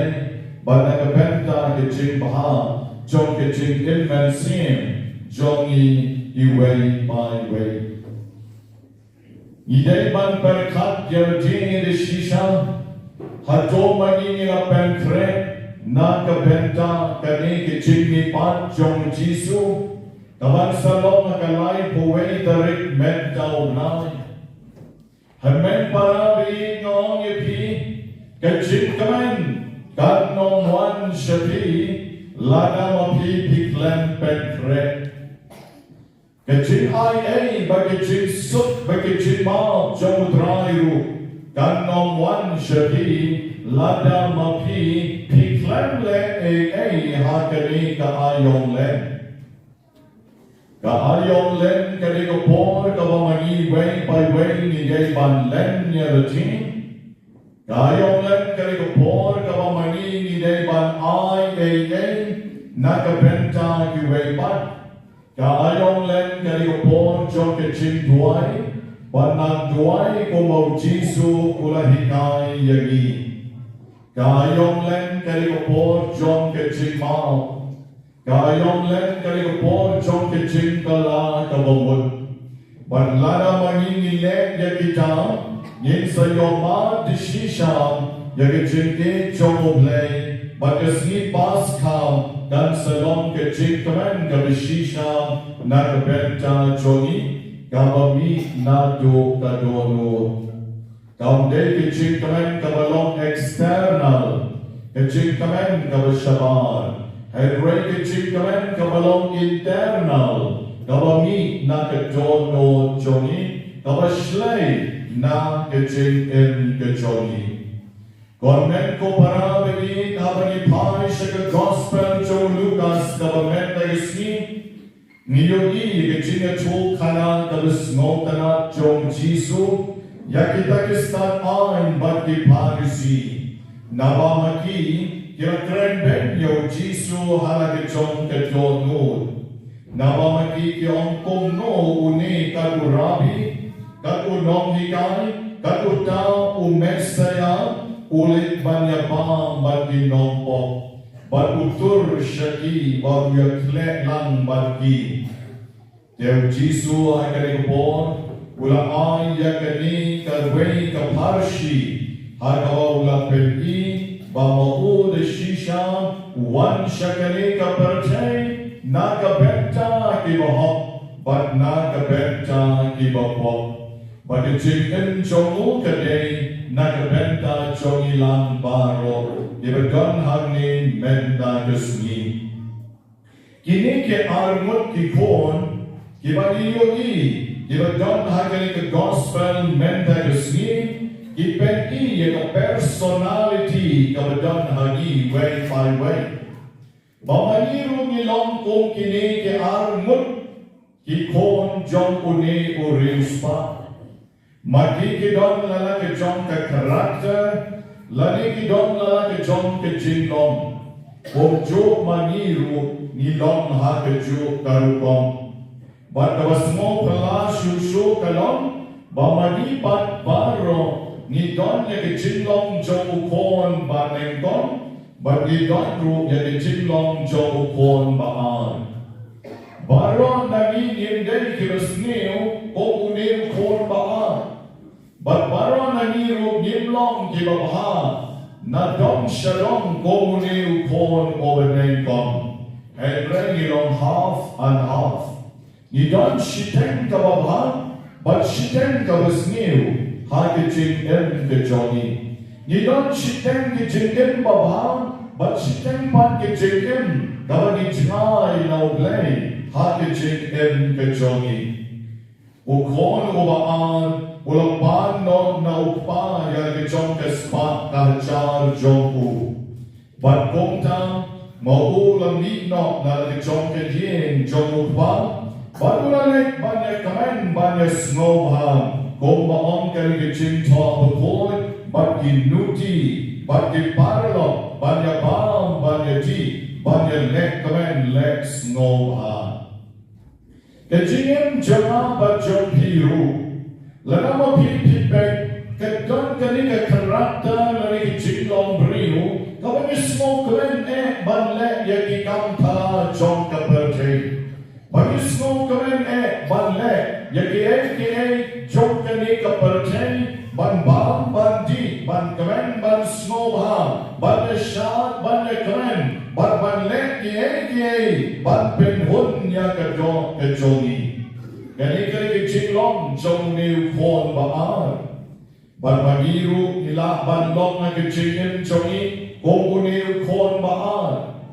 ba nagabenta ke jim baha jong ke jim ilmersiem jongi iway by way. Idai ban perkat yarjini de shisha, hato maging ila penkre, na kabenta kani ke chimni pat jong jisu, kaman salong nakalay puway tarik menta unay. Hamen para bi ngong ipi, kachim kaman, kat nong wan shapi, lana mapi piklem penkre. Kecil ai bagi cil sut bagi cil mau jom drairu kan nomwan shadi lada mapi piklem le hakani ka ayong len kani ko por ka bamani way by way ni gay ban len ya rutin ka ayong len kani ko por ka bamani ni gay ban nakabenta ki way ban. Kaayong len kaligopon jong kecing duay, panang duay kumau jisu kulahikay yagi. Kaayong len kaligopon jong kecing mau, kaayong len kaligopon jong kecing kala kabamut. Panlana manginilek yagita, yin sa yoma disisham yagicing ke jong oblay, bagasni paskam. Dan salong kecil kemen kabishisha na kabenta jongi kabami na do kadono. Kaunde kecil kemen kabalong eksternal, kecil kemen kabashabar. Henry kecil kemen kabalong internal, kabami na kadono jongi, kabashlay na kecil kejongi. Government ko para bagi habang ipay sa gospel jo Lucas government na isni niyogi gajinga chul kana kabis ngotana jong Jisu yakita kistan ain bagi pagisi nabamaki kira kren ben yo Jisu halagi jong kedonod nabamaki kiyong kumno uni kadurabi kadunong hikay kaduta umesaya ulit banyabang bagi nompok, bagutur syaki baru yakle lang bagi. Teu Jisu ay kanigupon, ula ay yakani karway kaparshi, hagawa ula peli, Bamau de Shisham, one shakane ka perche, naga benta ki bahop, but naga benta ki bahop. But the chicken chomu kade, naga benta chongi lang baro, ibadan hagni menta kasni. Kini ke armut ki kon, kibaliyogi, ibadan hagni ka gospel menta kasni, Kipeki yung personality kabadan hagi way by way. Mamaniru nilong kung kini ke armut kikon jong uni urius pa. Magkikidon lalaki jong ka karakter, lanikidon lalaki jong ka jinglong. Kung jo maniru nilong ha ka jo karupong. Batawas mo pala susu kalong, bamalipat baro, ni don ya ke jinglong jo ukon ba neng don, but ni don ru ya ke jinglong jo ukon ba an. Baro nagi nindel kirasniu o unim ukon ba an. But baro nagi ru nimlong kibabaha, na don shalom ko unim ukon o neng don. And rengilong half and half. Ni don shiteng kababaha, but shiteng kabasniu. Hagijin em ke Johnny. Ni don shiteng ke jikim babam, but shiteng pan ke jikim. Gawani jai na uglay. Hagijin em ke Johnny. Ukon ubaan, ulapan no na upa ya ke jong ke spa kahachar jongku. But kongta maulang ni no na ke jong ke yin jong upa. But ulalek banyak kamen banyak snowbam. Kung maong kaligitsin to Bakhuid, but ginuti, but giparlo, banya bam, banya di, banya lek kamen lek snowha. Kajingin jama ba jom piru, lanama pipipek, kadon kaniga karakta nari jinglong briu, kawan snow kamen ban lek yagi kamta jom kaperte. Bagi snow kamen ban lek, yagi jom kani ka percay, ban bam, ban di, ban kamen, ban snow ha, ban shad, ban kamen, ban lek kiye, ban penhun ya ka jong ka jongi. Kani kani jinglong jong ni ukon baar. Ban magiru nila ban long na ka jingin jongi, kung ni ukon baar.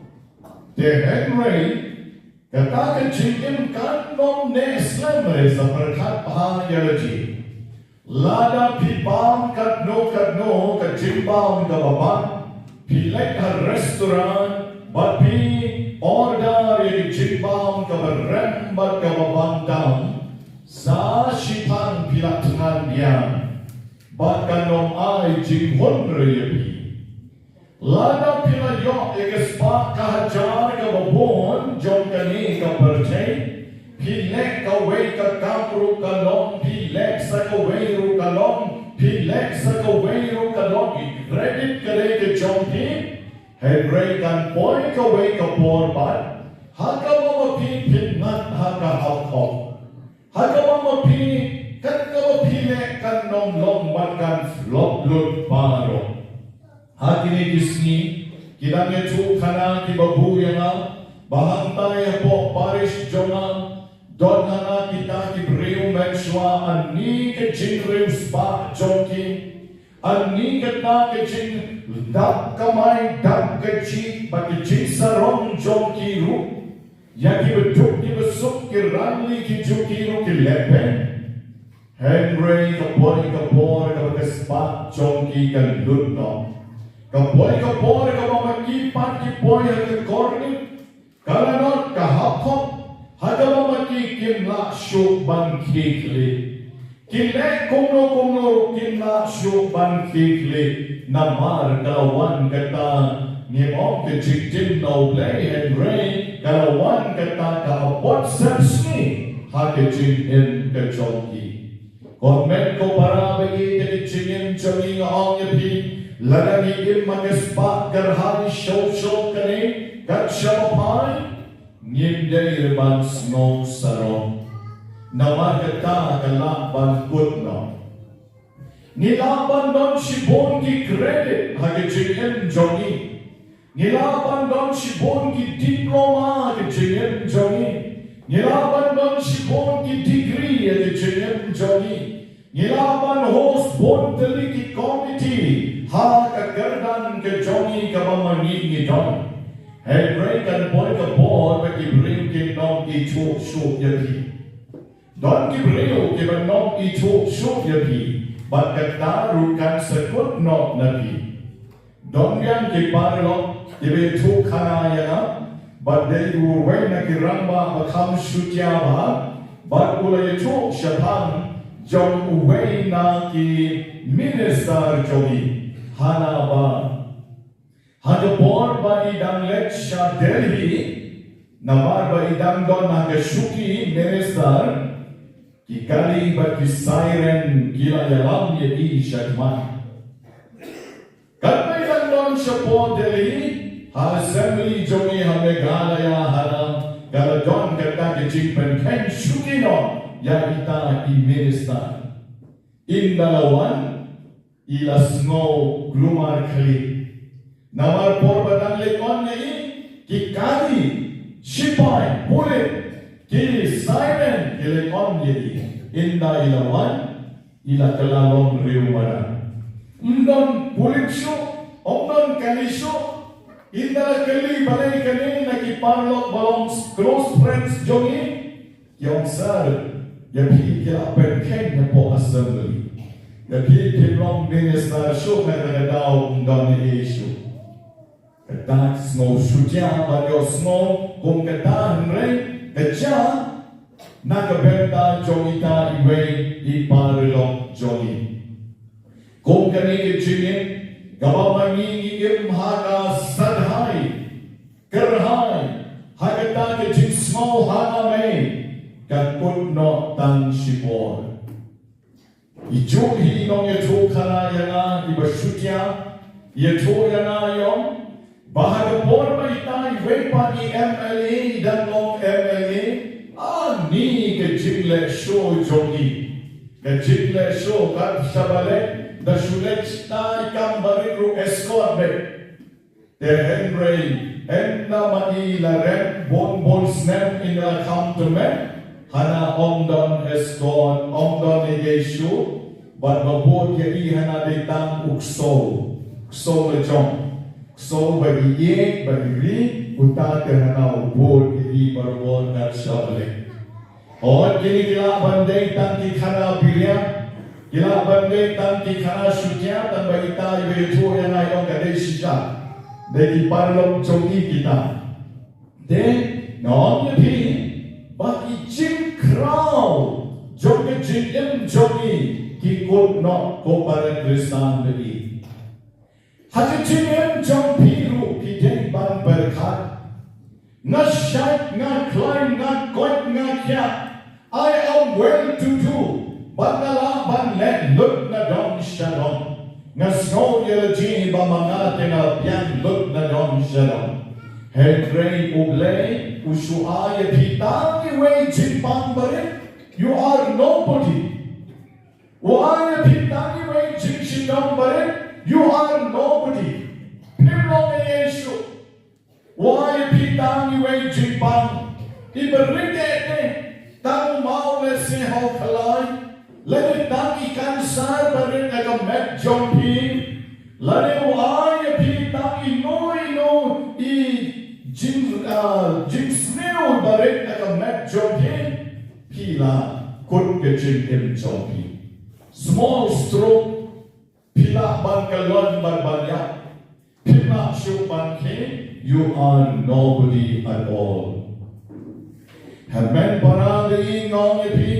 Te Henry, kata ke jikim kan nom neslemre sa perkat bahayalaji. Lada pibam kadno ka jimbam ka baban. Pilek ka restoran, bapi order yung jimbam ka barembat ka babandam. Sa Shitom pilatungan niya, baka nom ay jinghonre yapi. Lada pilayok igaspa kahajar ka babon, jom kani ka percay, pilek ka way ka kamru ka long, pilek sa ka way ru ka long, pilek sa ka way ru ka long, i-credit ka rin ka jom ti, hebray kan poy ka way ka porbat, haka mamapin nat haka halkok, haka mamapin, kat ka mapilek kan nong long batkan flop lut paro. Hakini kisni, kinangya chukana kibabuyanga, bahantay po parish jonga, don hana kita kibriu menshwa, ani ke jingriu spa jonki, ani ke na ke jing dap kamay dap ke chi, baki jing sarong jonki ru, ya kibaduk kibasuk kiranli kijuki ru kilepen, Henry kapoy kabakaspa jonki kalutno. Kapoy kamakipan kipoy hagkorni, kalanot kahapok, hagamamaki kimla syuk ban kikli. Kilek kumno kimla syuk ban kikli, namar kalawan kata, ngimong kejiktim na ublay and rain, kalawan kata kaapot sapsni, hakejin kajongki. Comment ko para bagi kejingin jonging ang yapi, Lagani il magespa garhani show kani kat shapapai ngimday riban snow sarong namagata kala ban kutno Nilaban don Shibon ki credit hage jingem jongi. Nilaban don Shibon ki diploma hage jingem jongi. Nilaban don Shibon ki degree hage jingem jongi. Nilaban host bon tali ki committee ha ka gardan ke jongi ka mamani ni don. Hey break and boy ka board ba ki bring ki nom ki chok shok yapi. Don ki bring ki ba nom ki chok shok yapi. But kata rukan sekut nok nabi. Don yang ki parlo ki be tu khana ya. But they will wait na ki ramba bakam shutya ba. But ula tu shapan jom uway na ki minister jogi hana ba. Hada born ba idang leksha Delhi. Namar ba idang don na ke shuki minister. Ki kali ba ki siren kila yalam ye di shadman. Katmai don shapo Delhi ha assembly jongi hame galaya haram kala don kata ke jingpen ken shuki no ya ita I minister. In dalawan ila snow glumar kali. Namar por badang lekon ni ki kali shipai pulit ki siren kilekon yedi inda ilawan ila kalalong riumara undon pulitsyo omdon kalisyo inda kali balay kani nakiparlok balong close friends jongi yung sir yapi kila perken na po assembly yapi kilong minister syo kagadaw undon ni issue kata snow shutya bagyo snow kung kata henry Kecah nak benda jomita iwe iparlok jogi. Kung kani kecilin gawamangi imhaga sadhai kerhai hagata kecil small haname kakut no tang shibor. Ijuhi nong yetu kana yana ibashutya yetu yana yong. Bahaga por ba ita iwe pa ni MLA dan long MLA ni ke jingle show jogi ke jingle show kat sabale da shulet ta kambari ru escort be the Henry and na mani la ren bon snap in the accountment hana omdon escort omdon yesu but mabot ye hana de tang ukso le jong so bagi ye bagi ri uta terhana ubur kiri berwon dan syabalik. Or kini kila bandai tanti khana pilya, kila bandai tanti khana syutya dan bagi ta ibe tu yang ayong kadai sija. Bagi parlok jogi kita. Den nom ye bagi jim crown jogi jim jogi kikut no ko para Kristan bagi. Hati jim jom piru kita ban berkat. Nasyat nga climb nga kot nga kya. I am well to do. Banala ban let look na don shalom. Nga snow yelji ba mga tinabian look na don shalom. Hedre uble usuaya pitang iwe jimpang barit. You are nobody. Uaya pitang iwe jimpang barit. You are nobody. Pimlong Yesu. Why pitang iwe jimpang? Iberite ne. Tang mau le se ho kalai. Lene tang ikan sar barin aga met jompi. Lene why pitang ino i jim sneo barin aga met jompi. Pila kut ke jim jompi. Small stroke. Pila ban kalon banyak, pila syuban ke, you are nobody at all. Hamen para di ngong ipi,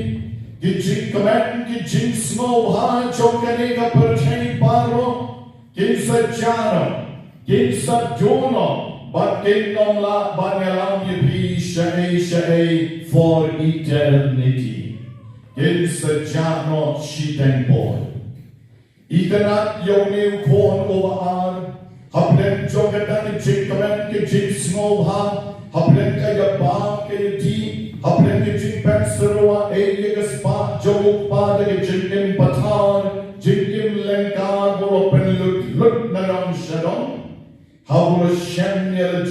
gijing kamen gijing snow ha chokane ka perchay paro, kinsa jano, kinsa jono, but kinong la banyalam ipi shay for eternity. Kinsa jano shiteng boy. Ikanat yongniw kon ovaan, haplen jogatan jingkamen ke jing snowha, haplen kaya bang ke ti, haplen ke jing penserwa ye ke spa joguk pa de jingim patan, jingim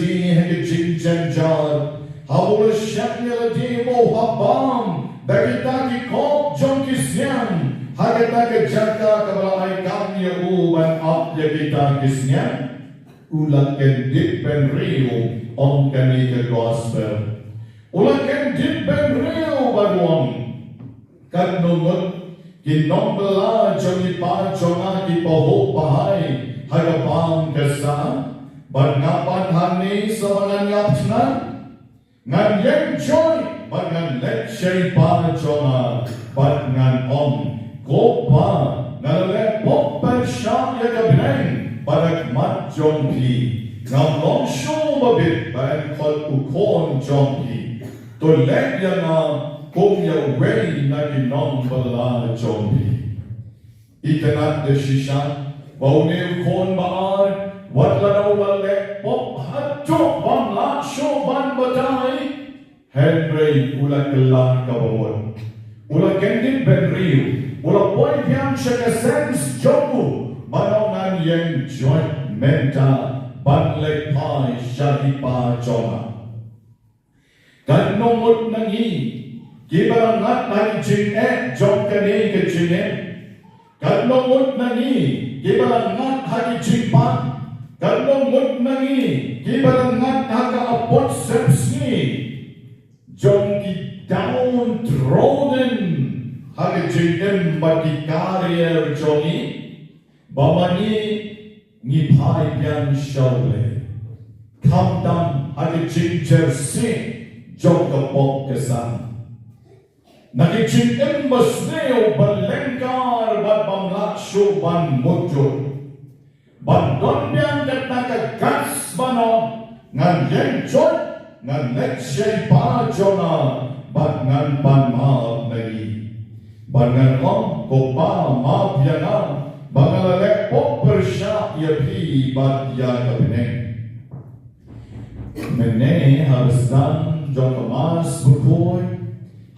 di hege jingjan jar. Habula shakya di mo habam. Dakita ki kop jong kisyan. Hagata ke jaka kabalai kamya uban ap ya kita kisyan. Ulang kendit ben rio on kani ke gospel. Ulang kendit ben rio baguam. Kan nungut kinong bela jongi pa jonga ki poho pahai hagapang kesa. Bagapan hani samangan yapsnan. Ngan yang joy bagan lekshay pa jonga. Bagan om kopa ngalale pop per syam ya kabineng. Badak mat jongki. Ngam long show mabit bayan kol ukon jongki. Tolek ya nga kung ya way na kinong bala jongki. Ikanat de shisha. Baune ukon baar. Watla na ulale pop hato bang la show ban batay. Henry ulat kelang kabawon. Ulat kendit ben riu. Ulat boy piang siya sense joku. Manongan yang joint menta banlek pai syaripa joma. Kan nomot nangi Kiba ngat nangi jing jom kani ke jing kan nomot nangi Kiba ngat hagi jing pan kan nomot nangi Kiba ngat haga apot sepsni jom ki downtrodden hagi jing bagi karier jomi bamani ni pai pian shaule kamdam hagi jing jersi jom kapok kesan nakijing masneo balengkar bat bamlaksyo ban mujud bandon biang kat gas banon ngan yenjot ngan lekshay pa jona bat ngan ban maab nagi ban ngan om kopa maab yana bangalalek pop persya yapi bat ya kabineng mene harusdan jom kemas Bakhuid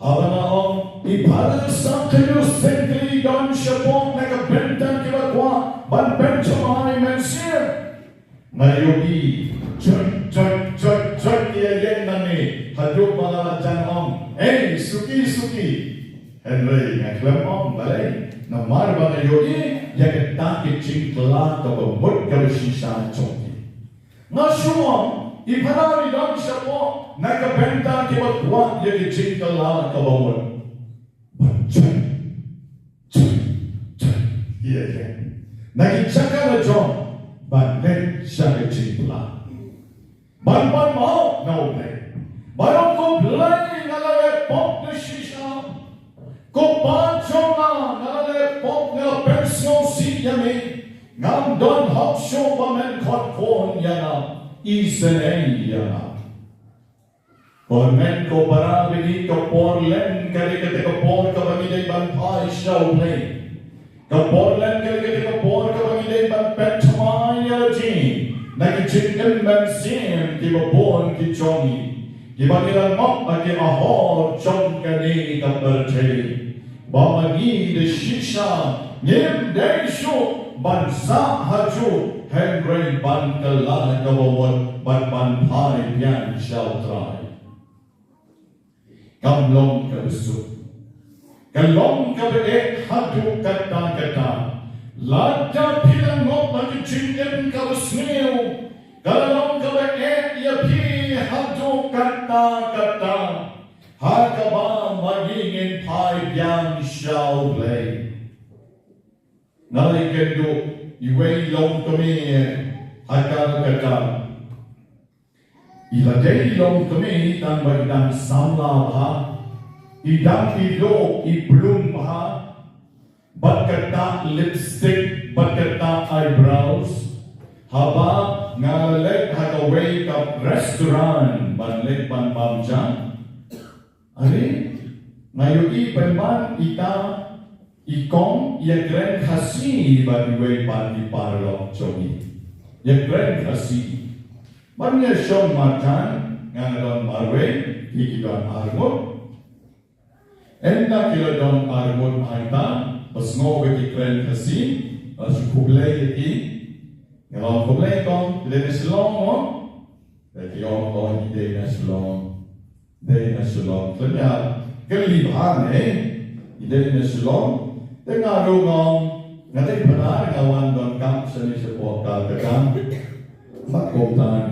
Habana om ibadah sakyo sentri don Shitom nega Bynta Kiba kwa ban Bynta mai mensir nayogi jot dia yen nani haduk malajan om suki Henry ngaklem om balai namar bana yogi yang tak cingkla ke bemut ke sisa coki nasuam ibadah don Shitom naga Bynta Kiba kwa yang cingkla ke bemut iya kan nagi cakap John balik syarikat cingkla ban mau no play baru ko play ngalawe pop de shisha ko panchonga ngalawe pop ngala pension si yami ngam don hop show bamen kot phone yana isen yana Kormen ko barabili ko porlen kali kete ko por ka bagilay ban pai show play ka porlen kali kete ko por ka bagilay ban petmaya ji nagijin men sim ki bopon ki chongi ki bagilan mok agi ahor chong kani ka berche bamagi de shisha nyem deisho ban sa haju Henry ban kala ka bopon ban pai pian shall try Kamlong ka besuk Kalong ka beek hadu kata Lada pilang ngok bagi jingin ka besniu Kalong ka beek yapi hadu kata Haka ba magingin pai yang shall play Nalay kendo iway long kami haka kata Ilagay long kami tang magdang samla ha idang ilo iblum ha bagkata lipstick bagkata eyebrows haba ngalek hagaway ka restaurant banlek ban bamjang ari ngayon ipan ita ikong yagren khasi baniway ban di parlok chogi yagren khasi Banya Shom Matan, Nganadon Marwe, Hikidon Armut, Enda Kiladon Armut Aita, Basmo Wikikren Kasi, Basukublay Yaki, Ngalon Kublay Kong, Lenis Long, Thì ông đi đây là Shalom. Đây là Shalom. Thế nhà cái lý bản này đây là Shalom. Thế ngà rung ông ngà đây phần á ngà hoàn toàn cam sân sẽ bỏ cả cái cam. Mắt công ta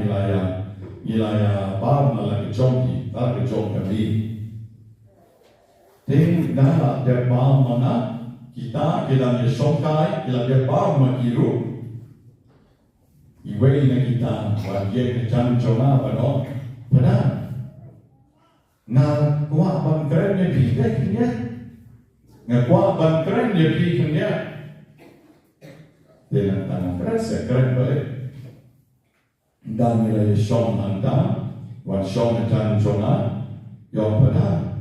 Ilaya bao mà là cái trong gì, ta cái trong cái gì. Thế ngà là đẹp bao mà na kita cái sống cái là đẹp bao mà kiru. Iway na kita, wajib na chan chona bano, pada nga kuha bang keren niya bigay kanya, nga kuha bang keren niya bigay kanya, dengan tangan keren saya keren balik, dan nilai syom anda, wan syom na chan chona, yung pada,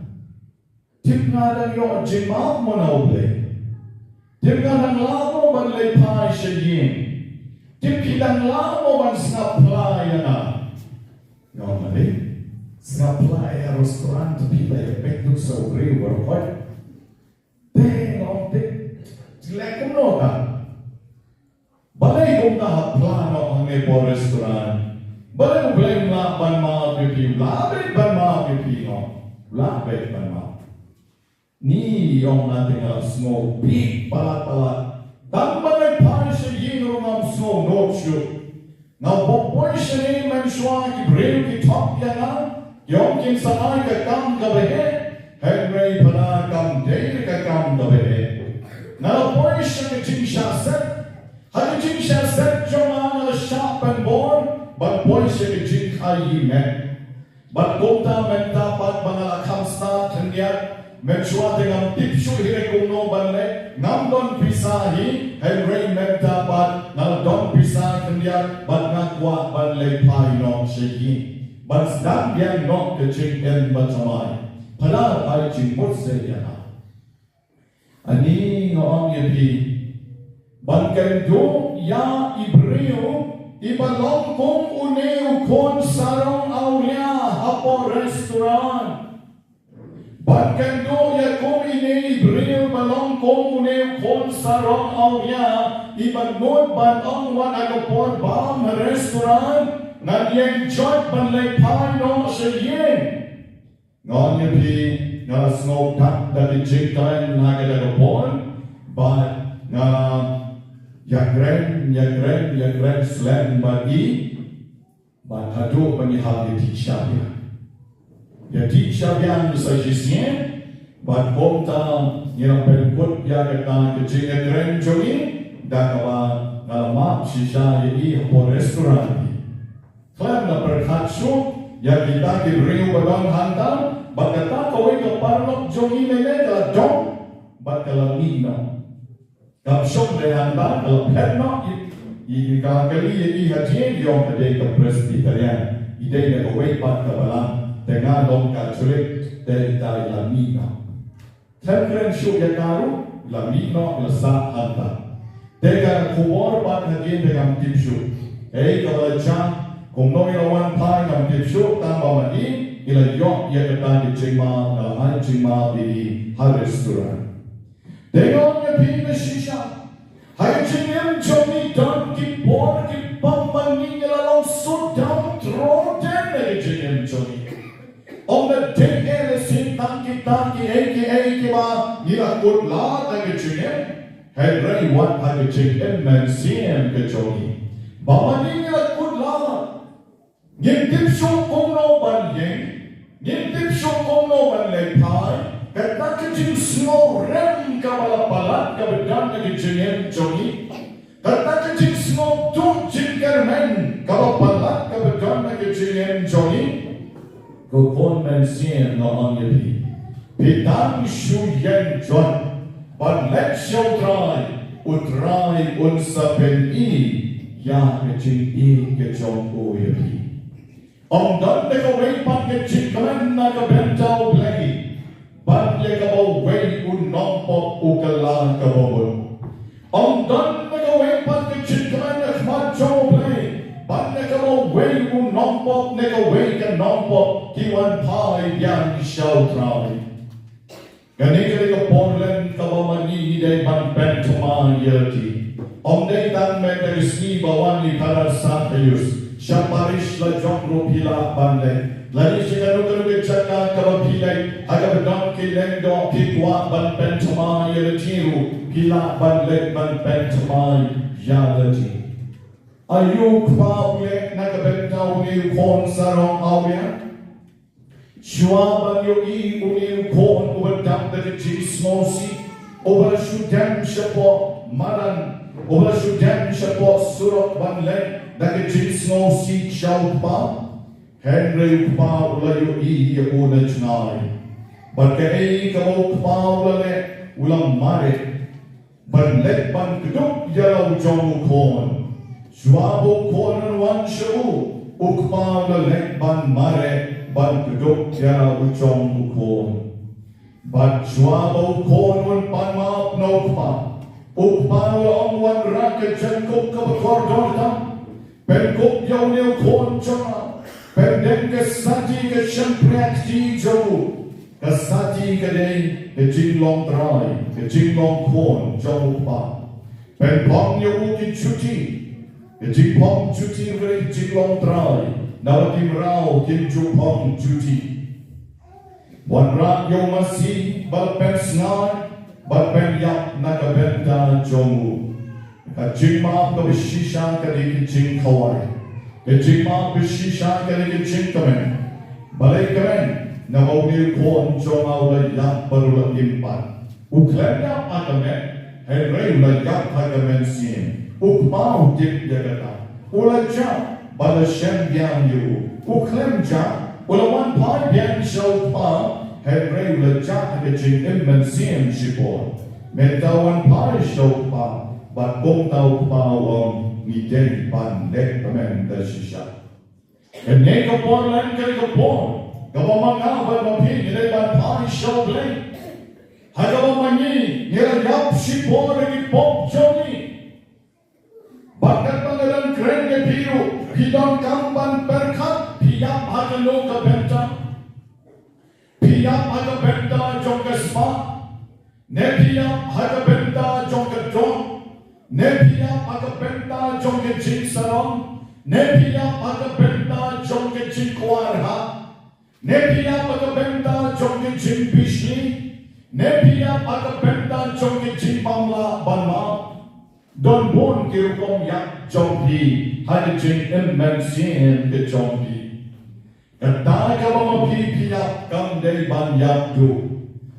tip nga lang yung jimam mo na ube, tip nga lang lamo ban lepay siya yin. Tip kita lama man snaplaya na. Ngayon mali, snaplaya restoran tapi laya pektuk sa ugri warpot. Tengok tip, sila kuno ka. Balay kong nahaplano ang ipo restoran. Balay mo balay laban mga pipi, labit ban mga pipi no? Labit ban mga. Ni yung nating smoke, big palat-palat. Dan managpahal siya yino ng snow nocho. Na popoy siya ni menswa ibril kitap yan na. Yung kinsanay kakam gabihe. Henry pana kam day kakam gabihe. Na popoy siya kiting siya set. Hakiting siya set yung na shop and board. But poy siya kiting kayimen. But kung tamen dapat mga lakam sa kanya. Menswa dengan tipsu hire kuno banle ngam don pisahi Henry dapat nal don pisah kendiat bat ngakwa banle paino shehi bat sedang yang nok kecing en macamai pada ai jimut seyana ani ngom yepi ban kendo ya ibreu ibalong kong uneu kon sarong aulia hapo restoran Bahkan do ya kung ini ibril balong kung une kon sarong auya iban not ban ang wan agapon bam restoran ngan yang jot ban lay paino siyen ngan yepi nga snow tak dari jikain agapon ba nga yakren slam bagi ba hadu bani hal di syabia Jadi siapa sajisnya, bat komta yang berikut dia kata kecilnya keren jogi, dan kalau sisa ini apa restoran. Kalau nak berkhatsu, yang kita diberi uang hantar, bat kata kau itu parlok jogi nenek kalau jom, bat kalau nino. Kalau shop le hantar, kalau petno, ini kali ini haji yang ada ke presbyterian, ide yang kau bat kebalang. Dengan dom katulik dari lamina. Temperan syuk ya karu lamina lesak hantar. Dengan kubor bat hadiah dengan tim syuk. Kalau jam kumno ilawan pai dengan tim syuk tambah mandi ila yok ya kata di cima dalam cima di hal restoran. Dengan ya pina shisha. Hai cingin jomi dan kipor kipam mandi ila langsung down troten dari cingin jomi. On the day ele sintang kita Kiba nila kutla lagi cingen Henry wat lagi cingen mensien kecogi Bama nila kutla ngintip syuk kumno ban ngintip syuk kumno ban lepai kata kecing snow rem kabalapalat kabedan lagi cingen cogi kata kecing snow tung cingkermen kabalapalat kabedan lagi cingen cogi Kupon mensien no angepi. Pitang shuyen john. But let show try. Utrai unsapen i. Ya kecing i kecong uyepi. Om don leka way pan kecing kalen na ka bentao play. But leka ba way unompok ukala ka bobon. Om don leka way pan kecing kalen na kmacho play. But neka mo way un nompok neka way ka nompok kiwan pai yang show try. Ganika ka porlen ka mamani day ban pentoma yerti. Om day tan me ka sni bawan ni para sa Yesus. Syaparish la jongro pila banle. Lagi sikanu ke cakap kalau pilai agak bedon kilendo pitwa ban pentama ya tiru pila banle ban pentama ya leti. Ayu kpawle nakabentau ni kon sarong awya. Shua ban yo I uni kon uberdam dari jismosi uberdam shapo maran uberdam shapo surok banle dari jismosi chaupa. Henry Pau la yo I ya una chnai. Berkai kau Pau la le ulang mare. Berlet ban keduk ya lau jong kon. Suabo kon wan shu ukpau la le ban mare ban keduk ya lau jong kon. Ban suabo kon wan ban maap no ukpa. Ukpau la ong wan raket jengkuk kabakor dortam. Penkuk yau neu kon chama. Pendek kesati ke syampriat di jauh, kesati ke day ke jinglong trai, ke jinglong kon jauh pa. Penpong yo ki cuti, ke jingpong cuti ke jinglong trai, nawa kim rau kim jupong cuti. Wan rak yo masih balpen sengai, balpen yak naga benta jauh. Ke jingma ke besisha ke di jing kawai. Kecima bersisa kali kecing kemen, balai kemen, nawawil kon jomau layak baru impan. Uklemnya akamen, henry layak akamen sim. Ukmau dip jagata, ulaja balasyan yang yu. Uklemja ulawan pai yang shaupa, henry layak kecing impan sim sipor. Metawan pai shaupa, bat bong tau pawang. Midday ban dek kemen tersisa. Kene kapon lain kali kapon. Kapon manga bermapi nilai ban pai show lain. Hagawa mangi nilai yap si por lagi pop joni. Bakat pangalan keren ke biru. Hidang kamban berkat piyap hagalo ke benta. Piyap haga benta jong ke spa. Ne piyap haga benta jong ke dong. Nepia aga benta jong ke jing sarong, nepia aga benta jong ke jing kuarha, nepia aga benta jong ke jing bishni, nepia aga benta jong ke jing bangla banma. Don bon Kyrpang yak jong pi, hadi jing immensen ke jong pi. Kata ka mapi piyak kam day ban yak du.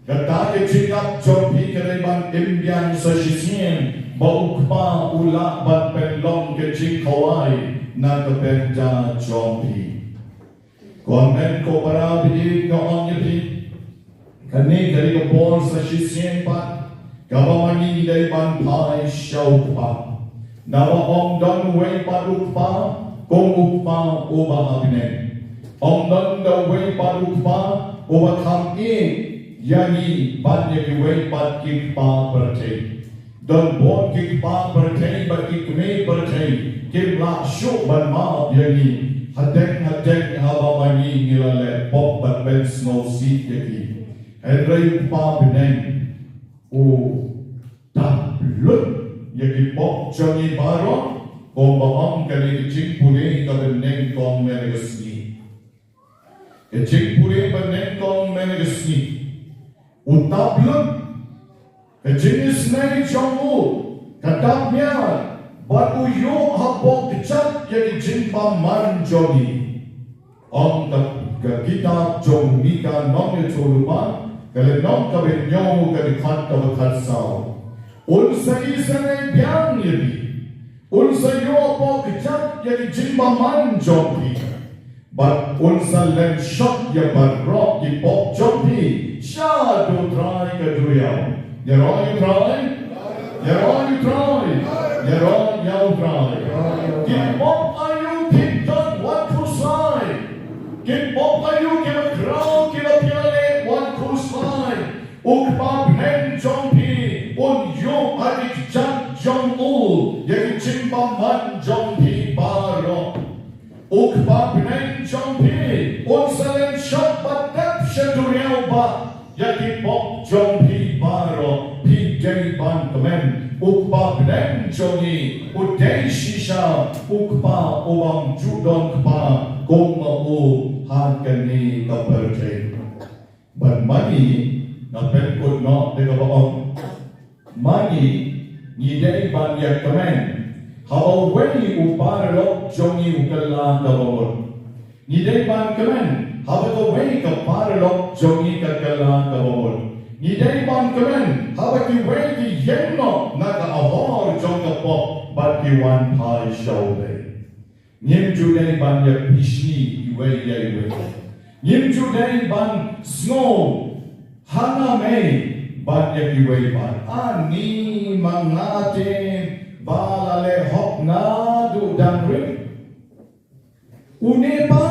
Kata ke jing ap jong pi ke day ban imbian sa shisien. Baukpa ulak bat penlong ke jing kawai na ke benda jompi. Komen ko para bidi no on yepi. Kani dari ke bol sa shisien pat. Kabamangi day ban pai shaukpa. Nawa om don wei padukpa. Kong ukpa uba abne. Om don da wei padukpa. Uba kam in. Yani ban yaki wei pad kikpa pertek. Dan bon Kiba berkait bagi kami berkait Kiba syuk ban maaf yani hadek haba mani ngilale pop ban ben snow seat yaki Henry pa beneng o tablut yaki pop jani baro o baam kali jing pule ka beneng kong menegasni jing pule beneng kong menegasni o tablut jenis nai jongmu kadapnya batu yo hapok kecap jadi jimpa manjoni om ka kitab jong nika nong itu lupa kalau nong kabin nyomu kadikat kabakat sao unsa isane biang yedi unsa yo hapok kecap jadi jimpa manjoni but unsa len shot ya barok di pop jompi shadow try kaduyao. You're all you try. You're all you try. You're all you try. Give up are you keep on one crusade. Give up are you give a crown, give a piale, one crusade. Ukpa nen jompi, un yo adik jat jom ul, yagi chimba man jompi baro. Ukpa nen jompi, un salen shot batap shaduriao ba, yagi pop jompi baro, pijay ban kemen, ukpa nen joni, udai shisha, ukpa ubang judon pa kung mau hagani kapercay. But money na penkot no de kabaong money ni day banyak kemen. How weni uparok jongi ukala kabawon. Ni day ban kemen. How ko weni kaparok jongi kakala kabawon. Ni day ban kemen. How ki weni yenno naga ahor jong kapok. But you want high shoulder. Nim juday ban ya pishni iwe ya iwe. Nim juday ban snow hana may ban ya iwe ban. Ani mangatin balale hok na du dangri. Une pa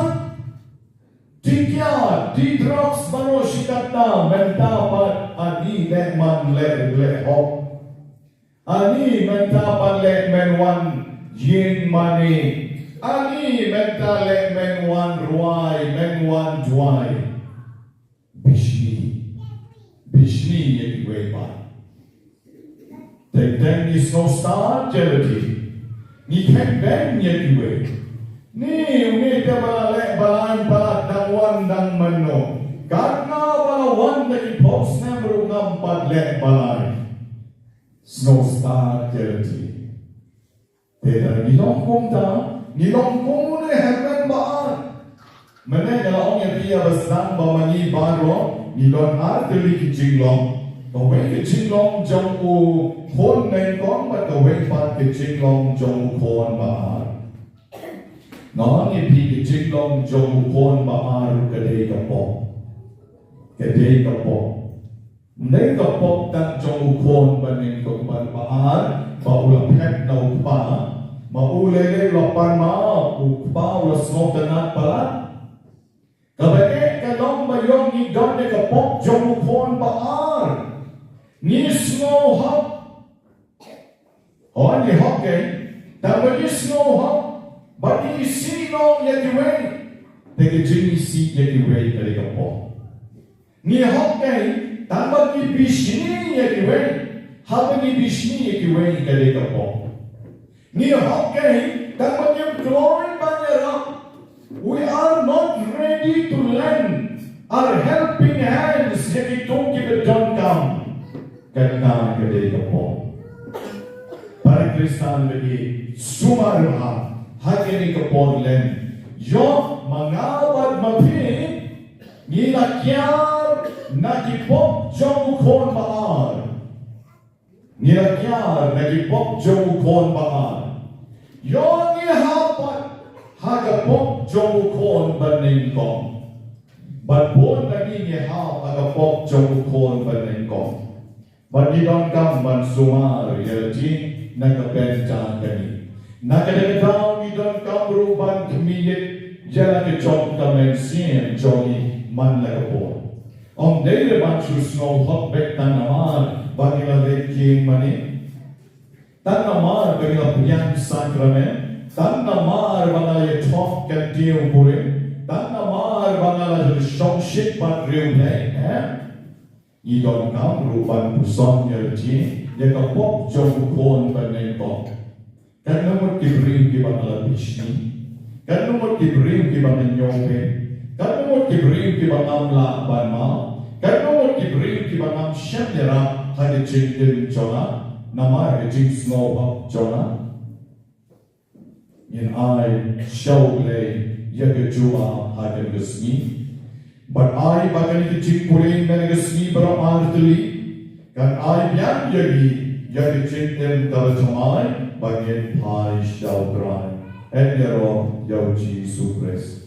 tikya didrox bano shikata mentapat ani lekman le hok. Ani mentapan lekmen wan yin mani. Ani menta lekmen wan ruai men wan duai. Bishni yeki weipa. Then is no star jelly. Ni ken ben yeki wei. Ni tabala lek balain palat dang wan dang mano. Karena bala wan daki post namru ngampat lek balain. Snow star jelly. Teda nilong kong ta, nilong kong ne heaven baan. Mana kalau orang yang dia besar bamani baro, nilong arteli kijinglong. Kawai kijinglong jong u kon nen kong, but kawai pat kijinglong jong u kon baan. Nong ni pi kijinglong jong u kon baan kadai kapok. Kadai kapok. Nei kapok tak jong u kon banin kong baan, paulah pek na ukpa, maulele lopan ma ukpa ulah semua tenat palat. Kabake kalong bayong ni don de kapok jong u kon baan. Ni snow hop. Oh ni hop ke? Tak bagi snow hop. Bagi sino ya diwe. Tege jini si ya diwe kali kapok. Ni hop ke? Tak bagi bishni ya diwe. Habagi bishni ya diwe kali kapok. Ni hop ke? Tak bagi glory banyera. We are not ready to lend our helping hands if we don't give it don't come. Kata kedai kapok. Para Kristan bagi sumarha hagini kapok len. Yo mangawad mapi nilakyar nakipok jong kon baar. Nilakyar nakipok jong kon baar. Yo nihapat hagapok jong kon baning kong. Badpon lagi nihap hagapok jong kon baning kong. Badidon kam ban sumar yelji nagabenta kani. Nagadagadaw idon kam ruban kemiyit jala ke chok kamen sien jogi man lagapon. Om dele ban snow hot bek tanamar bagila dekin mani. Tanamar bagila puyang sakramen. Tanamar bagala chok kantiyo pure. Tanamar bagala shok shit pat riu ne. Idon kam rupan puson yelji dia kapok jong kon banen kong. Kan nomor kibrim ki bangala bishni. Kan nomor kibrim ki bangan nyongpe. Kan nomor kibrim ki bangam la banma. Kan nomor kibrim ki bangam syamyara hadi jingdin jona. Nama jing snow up jona. In I show lay yaga juma hadi gesni. But I bagan ki pulin na ngasni para arteli kan I biang yagi chintem tawajamai bagin pai shall dry and thereof yau Jesus Christ.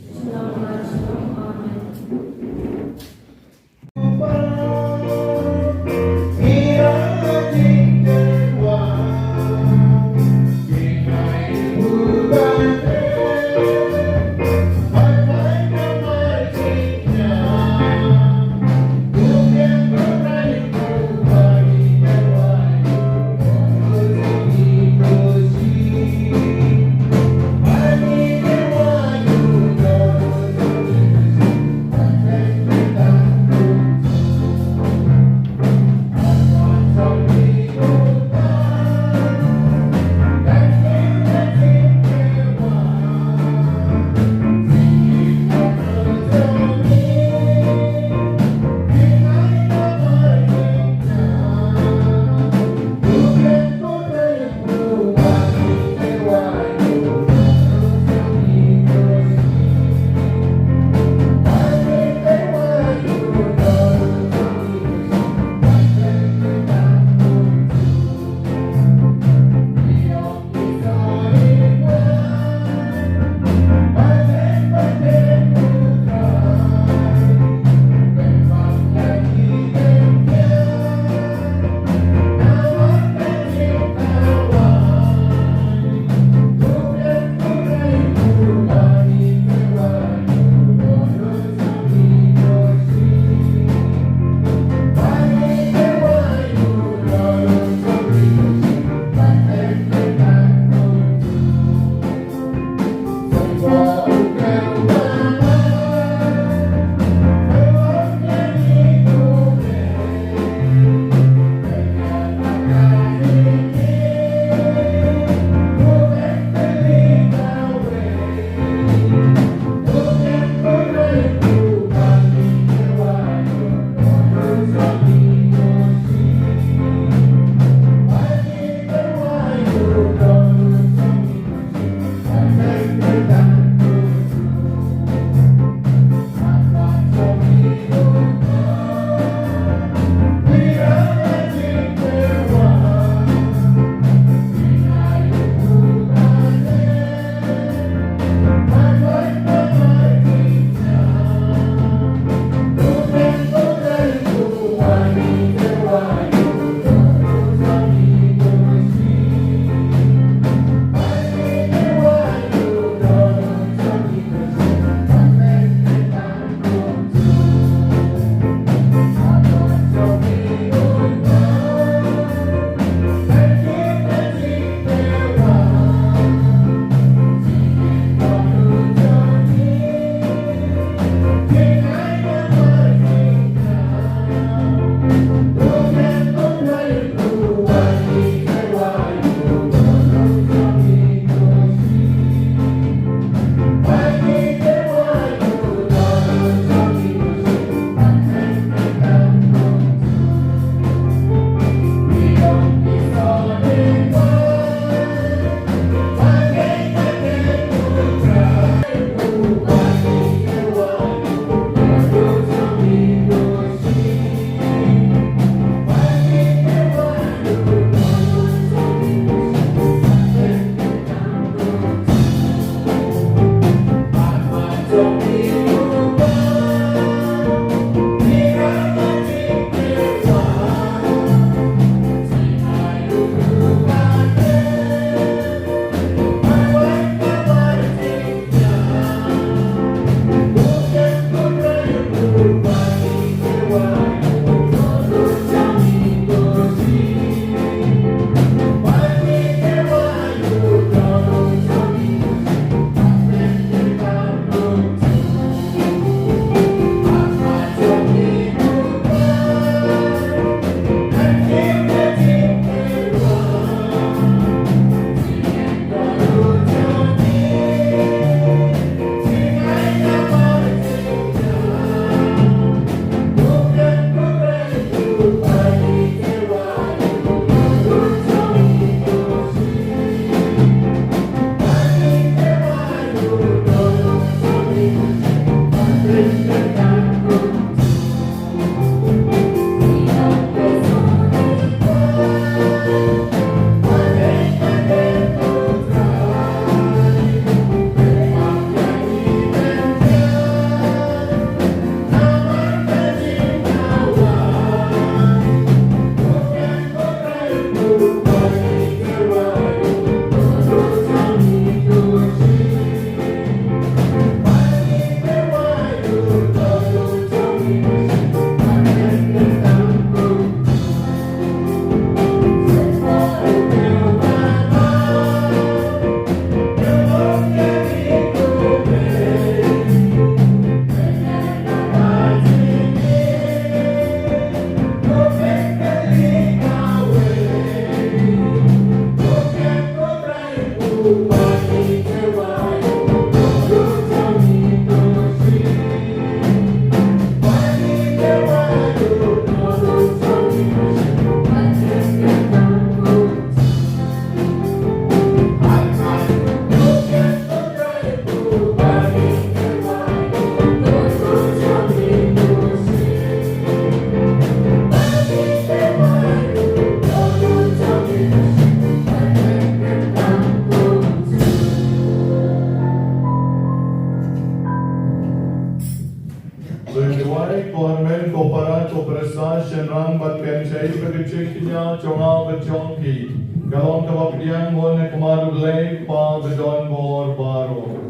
Wai Kormen Kopara Koprasa Shenrang Batken Chay Pagachikya Chonga Bachonki Galon Kawapiang Mon Kumaru Lake Pa Bedon Bor Baro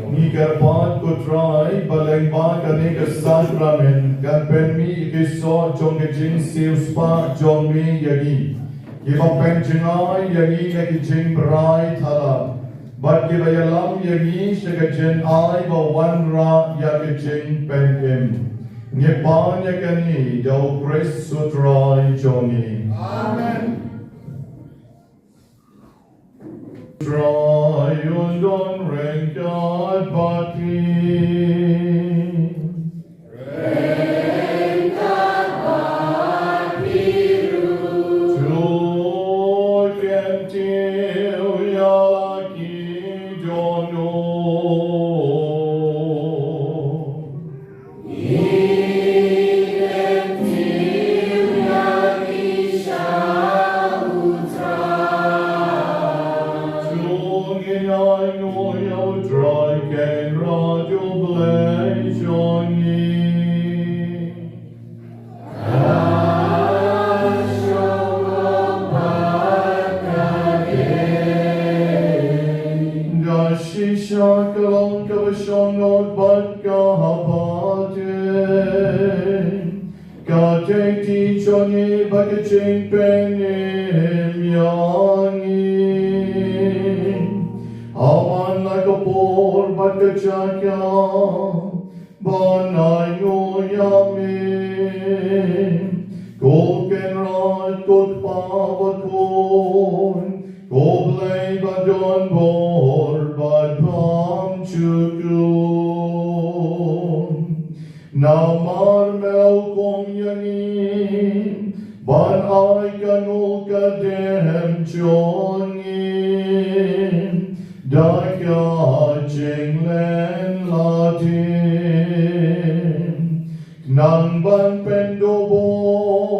Ni Kyrpang Kutrai Baleng Ba Kanika Sakramen Kan Mi Kiso Chong Jing Siuspa Chong Mi Yagi Kiba Penjingai Yagi Naki Jing Brai Thala But Kiba Yalam Yagi Shagajin Ai Ba Wan Ra Yagi Jing Penkim Nipan Yakani Dau Chris Sutrai Chongi Amen. Try undon renkat baki Kentil yalaki jono Shakalong Kavashongot Batka Hapate Kate Tichoni Bakaching Penim Yangi Aman like a poor Bakachaka Banayo Yamin Cook and Rod Cook Pavakon Koblay Badon Bor Badpam Chukun Namar Melkom Yanin Ban Ai Kanu Kadem Chonin Daka Jinglen Latin Nang Ban Pendobon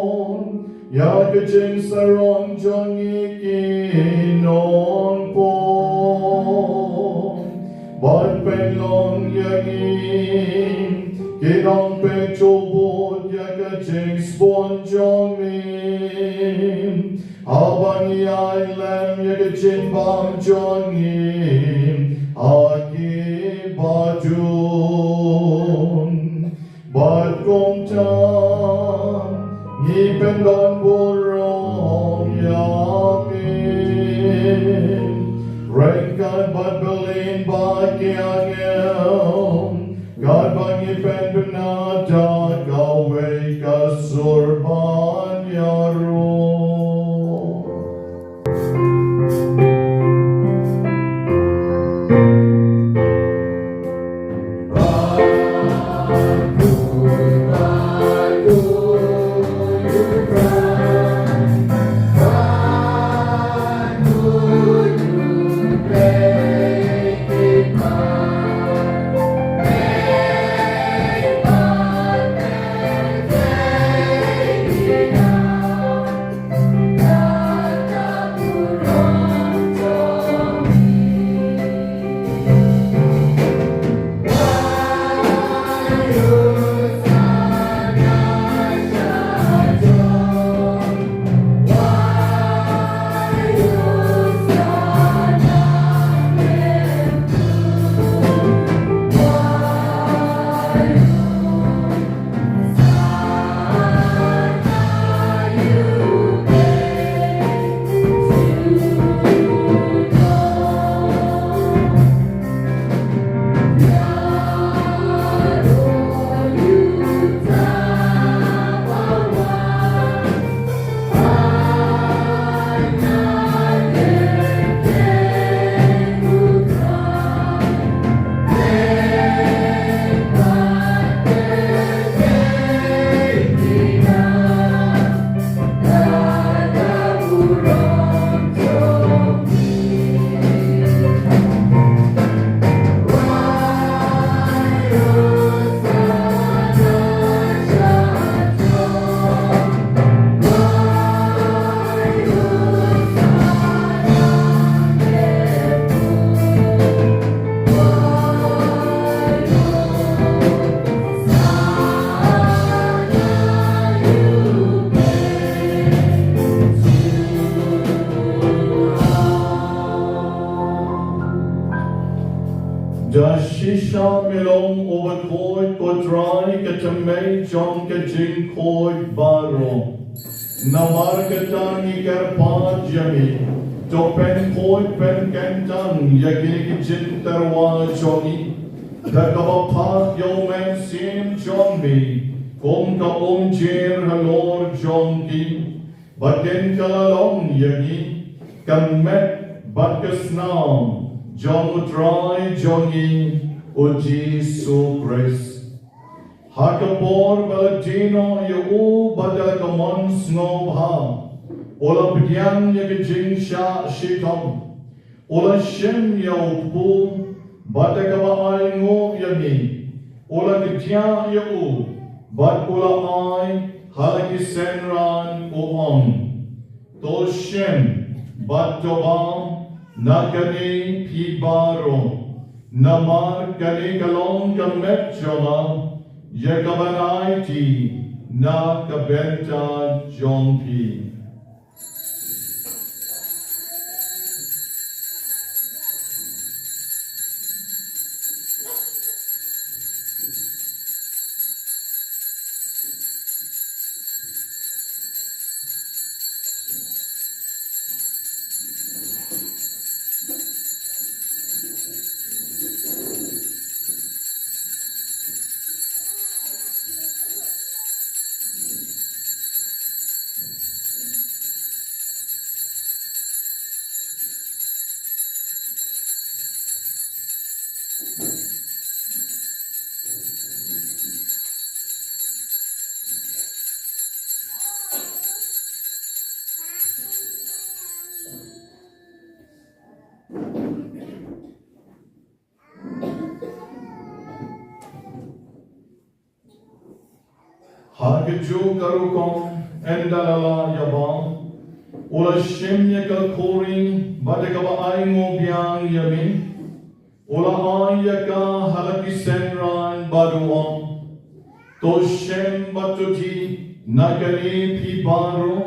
Yakaching Sarong Jongi Kinon Po Bat Penlong Yagin Kinong Pechobot Yakaching Spon Jongin Abang Yailam Yakaching Bang Jongin Aki Batun Bat Gomtam Ngipen don burong yamin Rengkan bat belin bakiangel God bangipen benata gawe kasurban yaro Shisha melong overcoy kotrai katamay John kajing koi baro. Namar katangi Kyrpang jami. Topen koi pen kentang yagi jin terwa jogi. Dakawapak yo men sim John me. Kong ka jir halor John ki. Batin kalalong yagi. Kamet bakasnam. John utrai jongi o Jesu Christ. Hakapor balatino yu badalkamon snobha. Ola bigyan yagajing sha shitom. Ola shem yaupu badakaba ay ngo yami. Ola kitya yu bad ola ay halaki senran uong. To shem bad tobam. Nakani Kibaro, Namar Kani Kalong Kametjola, Yakabanaiti, Nakabenta Jonpi. Hagaju karukong endalala yabang. Ula shimya ka kuri badagaba ay mo biyang yamin. Ula ay ka halaki senran baduang. To shem batuti nakani pibaro.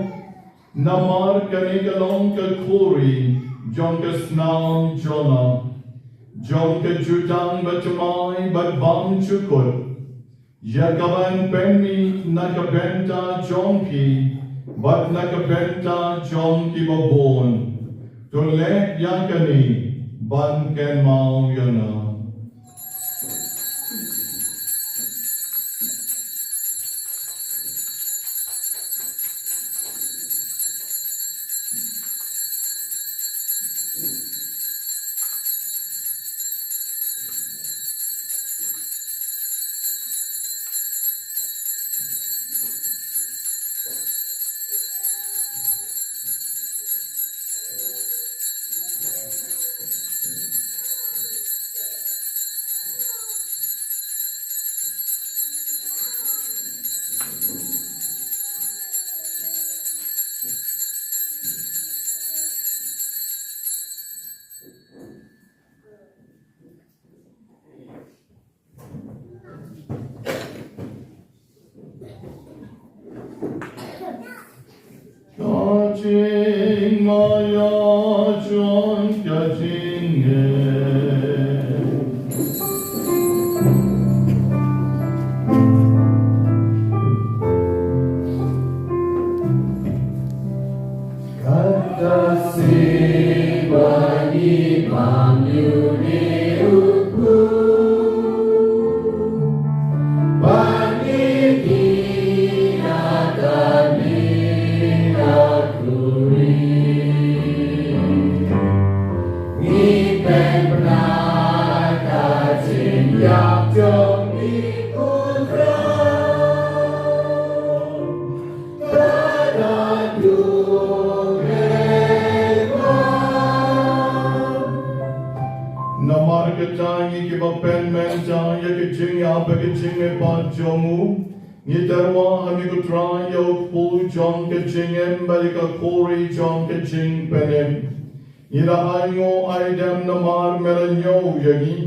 Namar kani kalong ka kuri John ka snam jona. John ka jutang batumay badbang chukot. Yakaban penmi nakabenta jonki, but nakabenta jonki babon. Tulek yakani, ban ken mau yana. Kajing maya John kajing Kata si bagi pamyuni upu bagi kita kami akuri ngipen pernah kajing yak jom ikutro Namar katangi Kiba pen menta yakajing abakajing e panjomu. Nidarwa hamikutran yokpu John kajing embalika kori John kajing penem. Nira ayo aidem namar melanyo yagi.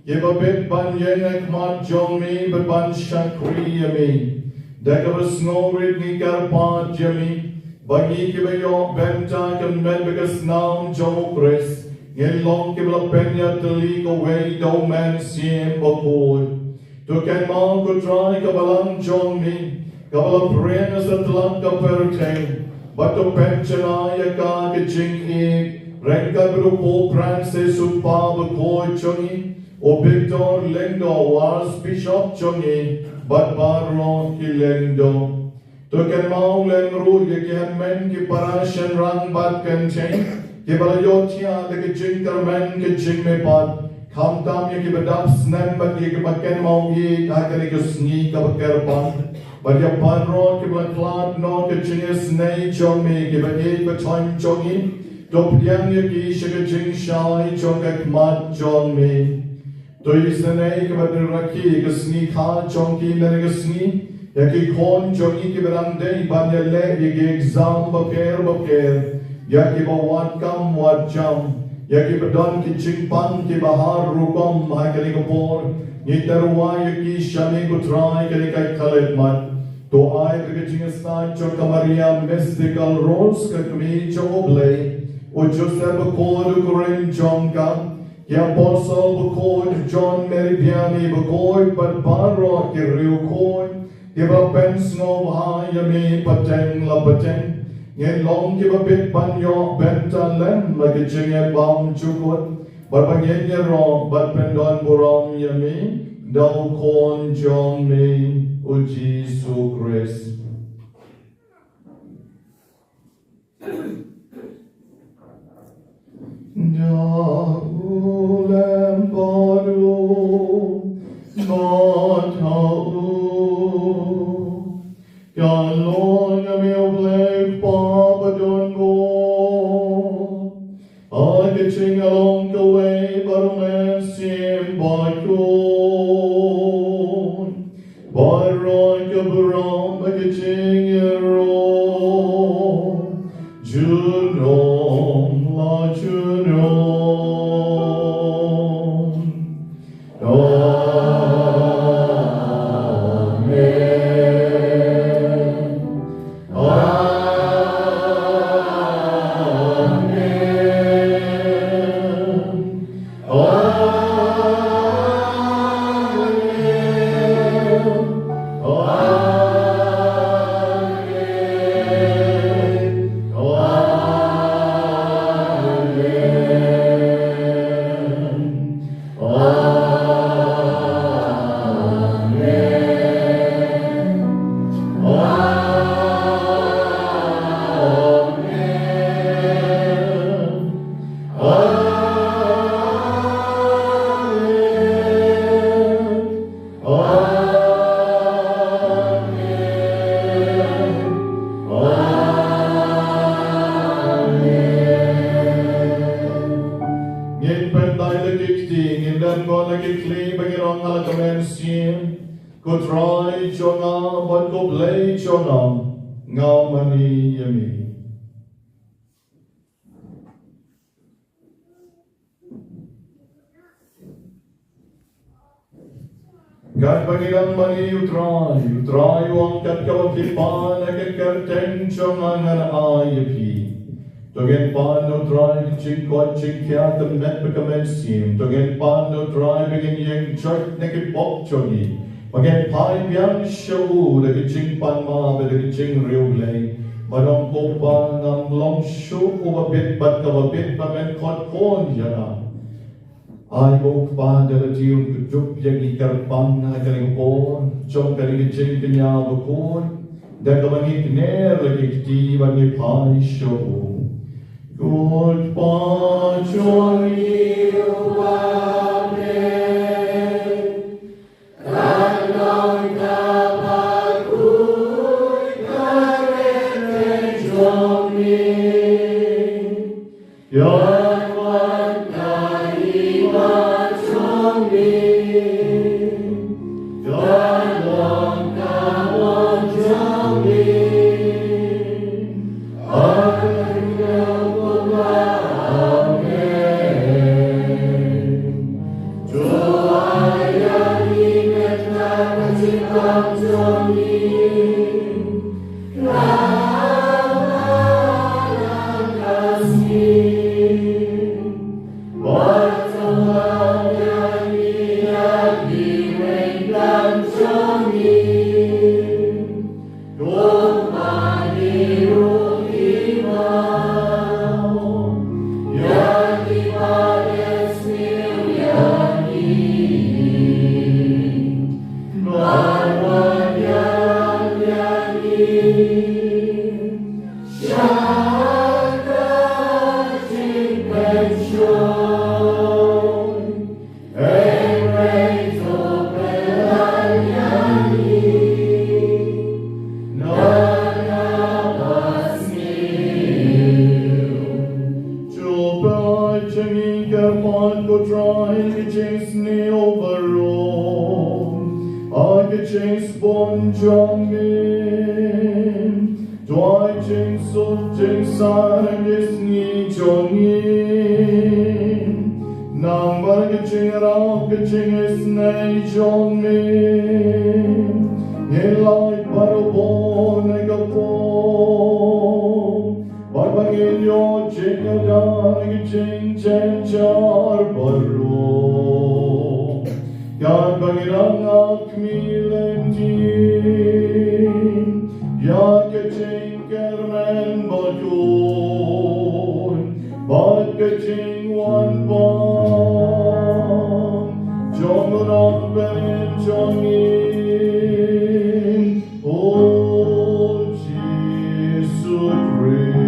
Kiba bit ban yenek mat jomi beban shakri yami. Dekabas norit ni Kyrpang jami. Bagi Kiba yok benta kan men bekas nam jomu kris. Ngân long kịp là bên nhà tự lý có quay đầu men xiêm Bakhuid. Tu kèn mong có trai ka balang chong mi, ka balang prena sa talang ka perteng, bato pensionaya ka ke jing ik, rengka berupo pran se supa Bakhuid chongi, o Victor lengdo was bishop chongi, bat baron ki lengdo. Tu kèn mong leng ru ye ki men ki parashan rang bat kenteng, ki balayotia de ki jing karmen ki jing me bat, Kam tam ye ki badap snem bat ye ki baken mau ye ka kani ki sni ka Kyrpang. Bat ya panro ki blan klat no ki jing snei chong me ki bat ye ba time chong ye. Dop yang ye ki shaka jing shai chong ka kmat chong me. To yi snei ki bat raki ki sni ka chong ki nani ki sni. Ya ki kon chong ye ki badam day ban ye le ye ki exam baker. Ya ki ba wat kam wat jam. Ya ki badon ki Kyrpang ki bahar rukom hai kali ko por ni terwa ya ki shame ko try kali kai khalet mat to ai ke jingestan cho kamaria mystical roles ka kumi cho oblay o Joseph ko koren jonga ya apostle ko John Meridiani ko but baro ki riu ko ki ba pens no ha ya me pateng la pateng Ngân long ki ba bit banyo Bynta lem lagi jinge bam chukut Bat bangyen ye ro bat pendon burong yami Dau kon jong mi u Jesu Christ Dau lem baru matau Kalon yami oblek Papa don't go. I can sing along the way, but a man seem by good. By right of around, I can sing a roll. Junon, la Junon. God Panginoon mani utrayo ang katkawakipan na kakarteng chongan na ayapi. Togen pan utrayo chingkot chingkyat ang net pagkamensim. Togen pan utrayo begin yung chart na kipok chongi. Magen pai biyang show na kichingpan ma na kiching riublay. Manong kopa ng long show kumabit bat kawabit pamen kotkon yana. Ai bo Father tiun kujup yang Kyrpang na kaling pon chong kaling ching kanya bukon da kamangit ner lagi ti bani pai show good pa chori uwane kanong ka Bakhuid kare chong mi Kasih one go try the chase ne overall. I get chase bon jong in. Dwai ching so ching san gis ni jong in. Nang bar get ching rao get ching is nei jong in. Ye like barabon ne gapon. Barbagin yo ching a dan get ching chen char baro. Yan bangirang akmilentin. Ya get ching kermen bayon. But get ching one bang. Jong rong ben jong in. Oh, Jesus Christ.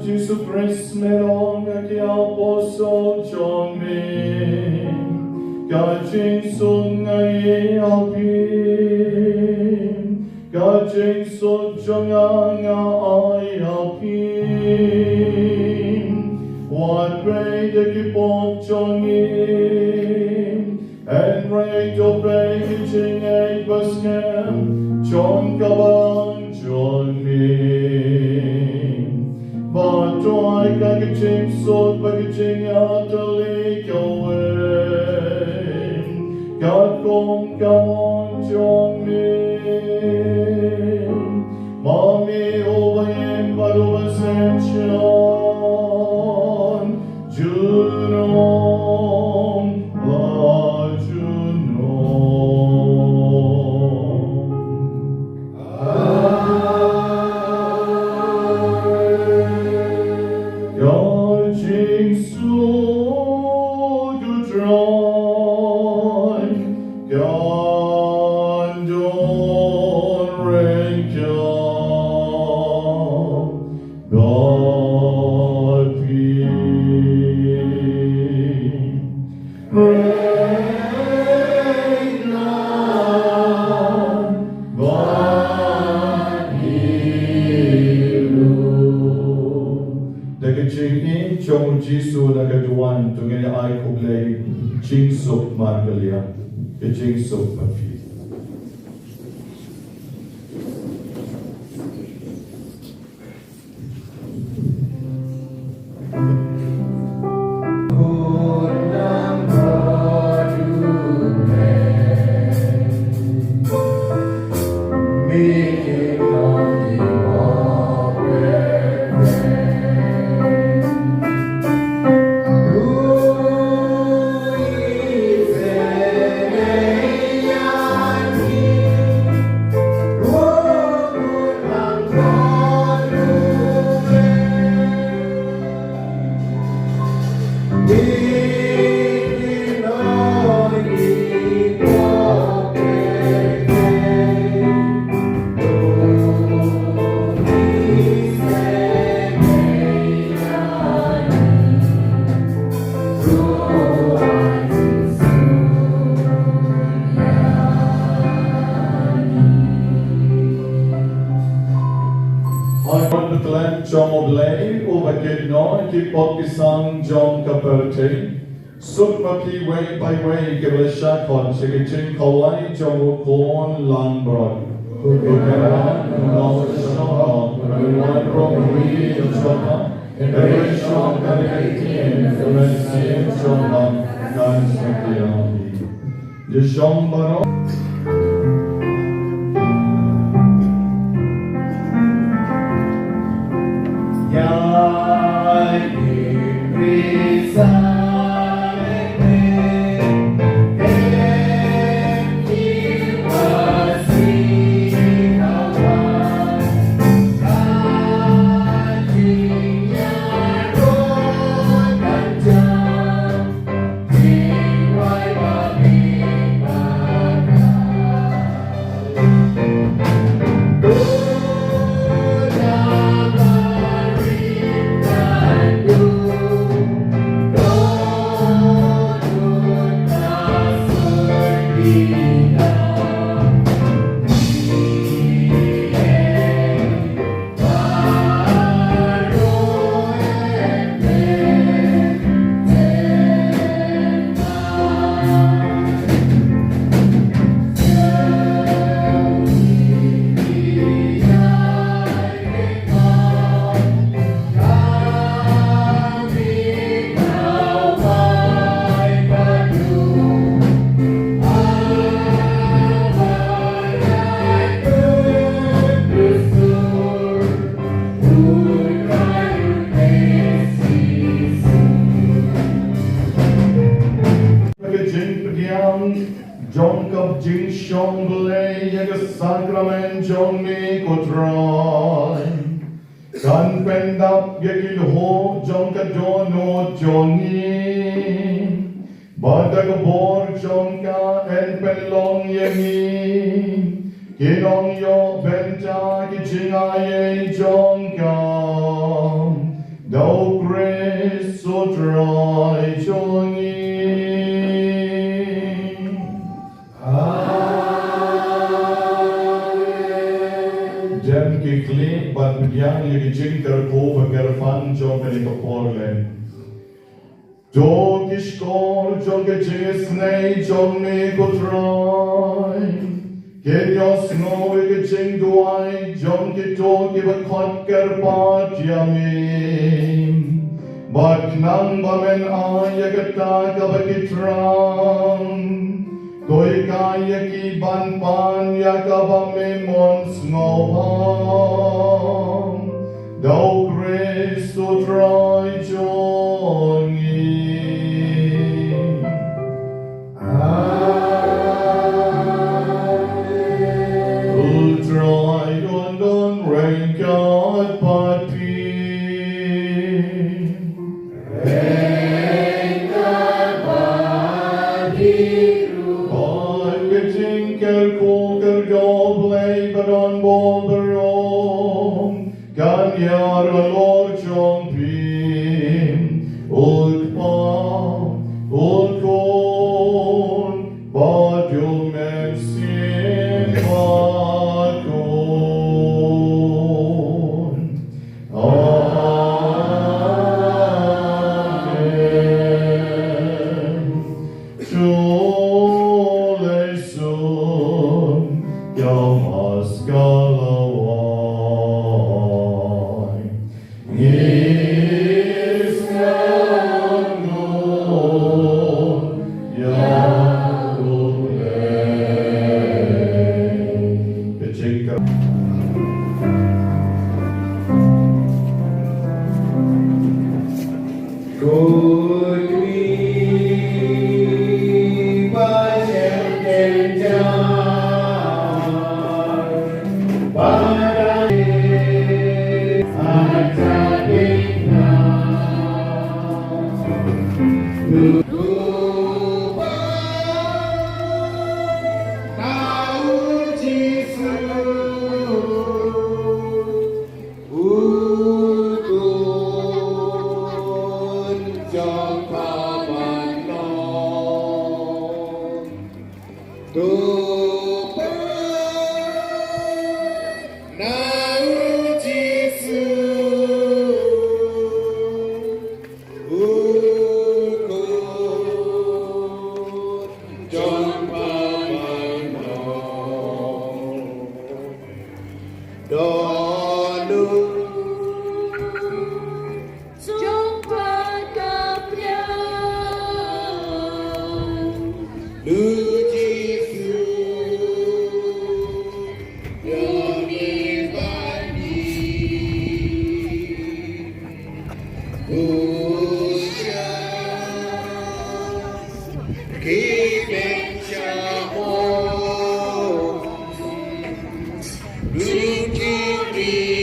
Jesus Christ, melong ak apostle John Min, kaching sung ay alpin, kaching sung jong ang ay alpin, one way the kipok John in, and right to break ching ay baskem, John kabang John Min. But I got a ching sword, but a ching out to leak away. God come on, John Min. Mommy over him, but over Sanchon. Junon, la Junon. Jing so to dry, God don't rank God peace. Rain down, God Ching in Chong Jisu nagaduan tungin ay kublay Ching Sok Margalia ke Ching Sok Mafi. Jong oblay overged no kipot isang jong kaperte suk mapi way by way gibla shakon shigichin kawai jong kon lang brod kukara no shong one from we shong every shong kalitin femensin shong kan shakiyami the shong baro Bye. Jong Kap Jing Shong Blay Yaga Sakramen Jong Mi Kutrai Kan Pendap Yagil Ho Jong Ka Jono Jongi Badag Bor Jong Ka En Pelong Yagi Kinong Yo Bynta Ki Jingaye Jong Ka Dau Grace Sutrai Jongi Dem ki klik bat biang yagi jingkar ko bagar fan jong kani kaporle. Do kishkor jong ke jingisnei jong me kutrai. Kenyos no ke jing duai jong ki to ki bakot Kyrpang yamin. Bat nang bamen ayagata kabakitrang. Doi kaya ki ban pan yakaba me mons ngopang Dau Kristo trai jongi Ultrai don rengkat pati Rengkat pati Jinker koker goblay baron bolberom Kanyar alor chompim Ulkpa ulkon Badium ensim bakon Amen Yom Askalawai Nisnano Yahweh Kecingkap Luki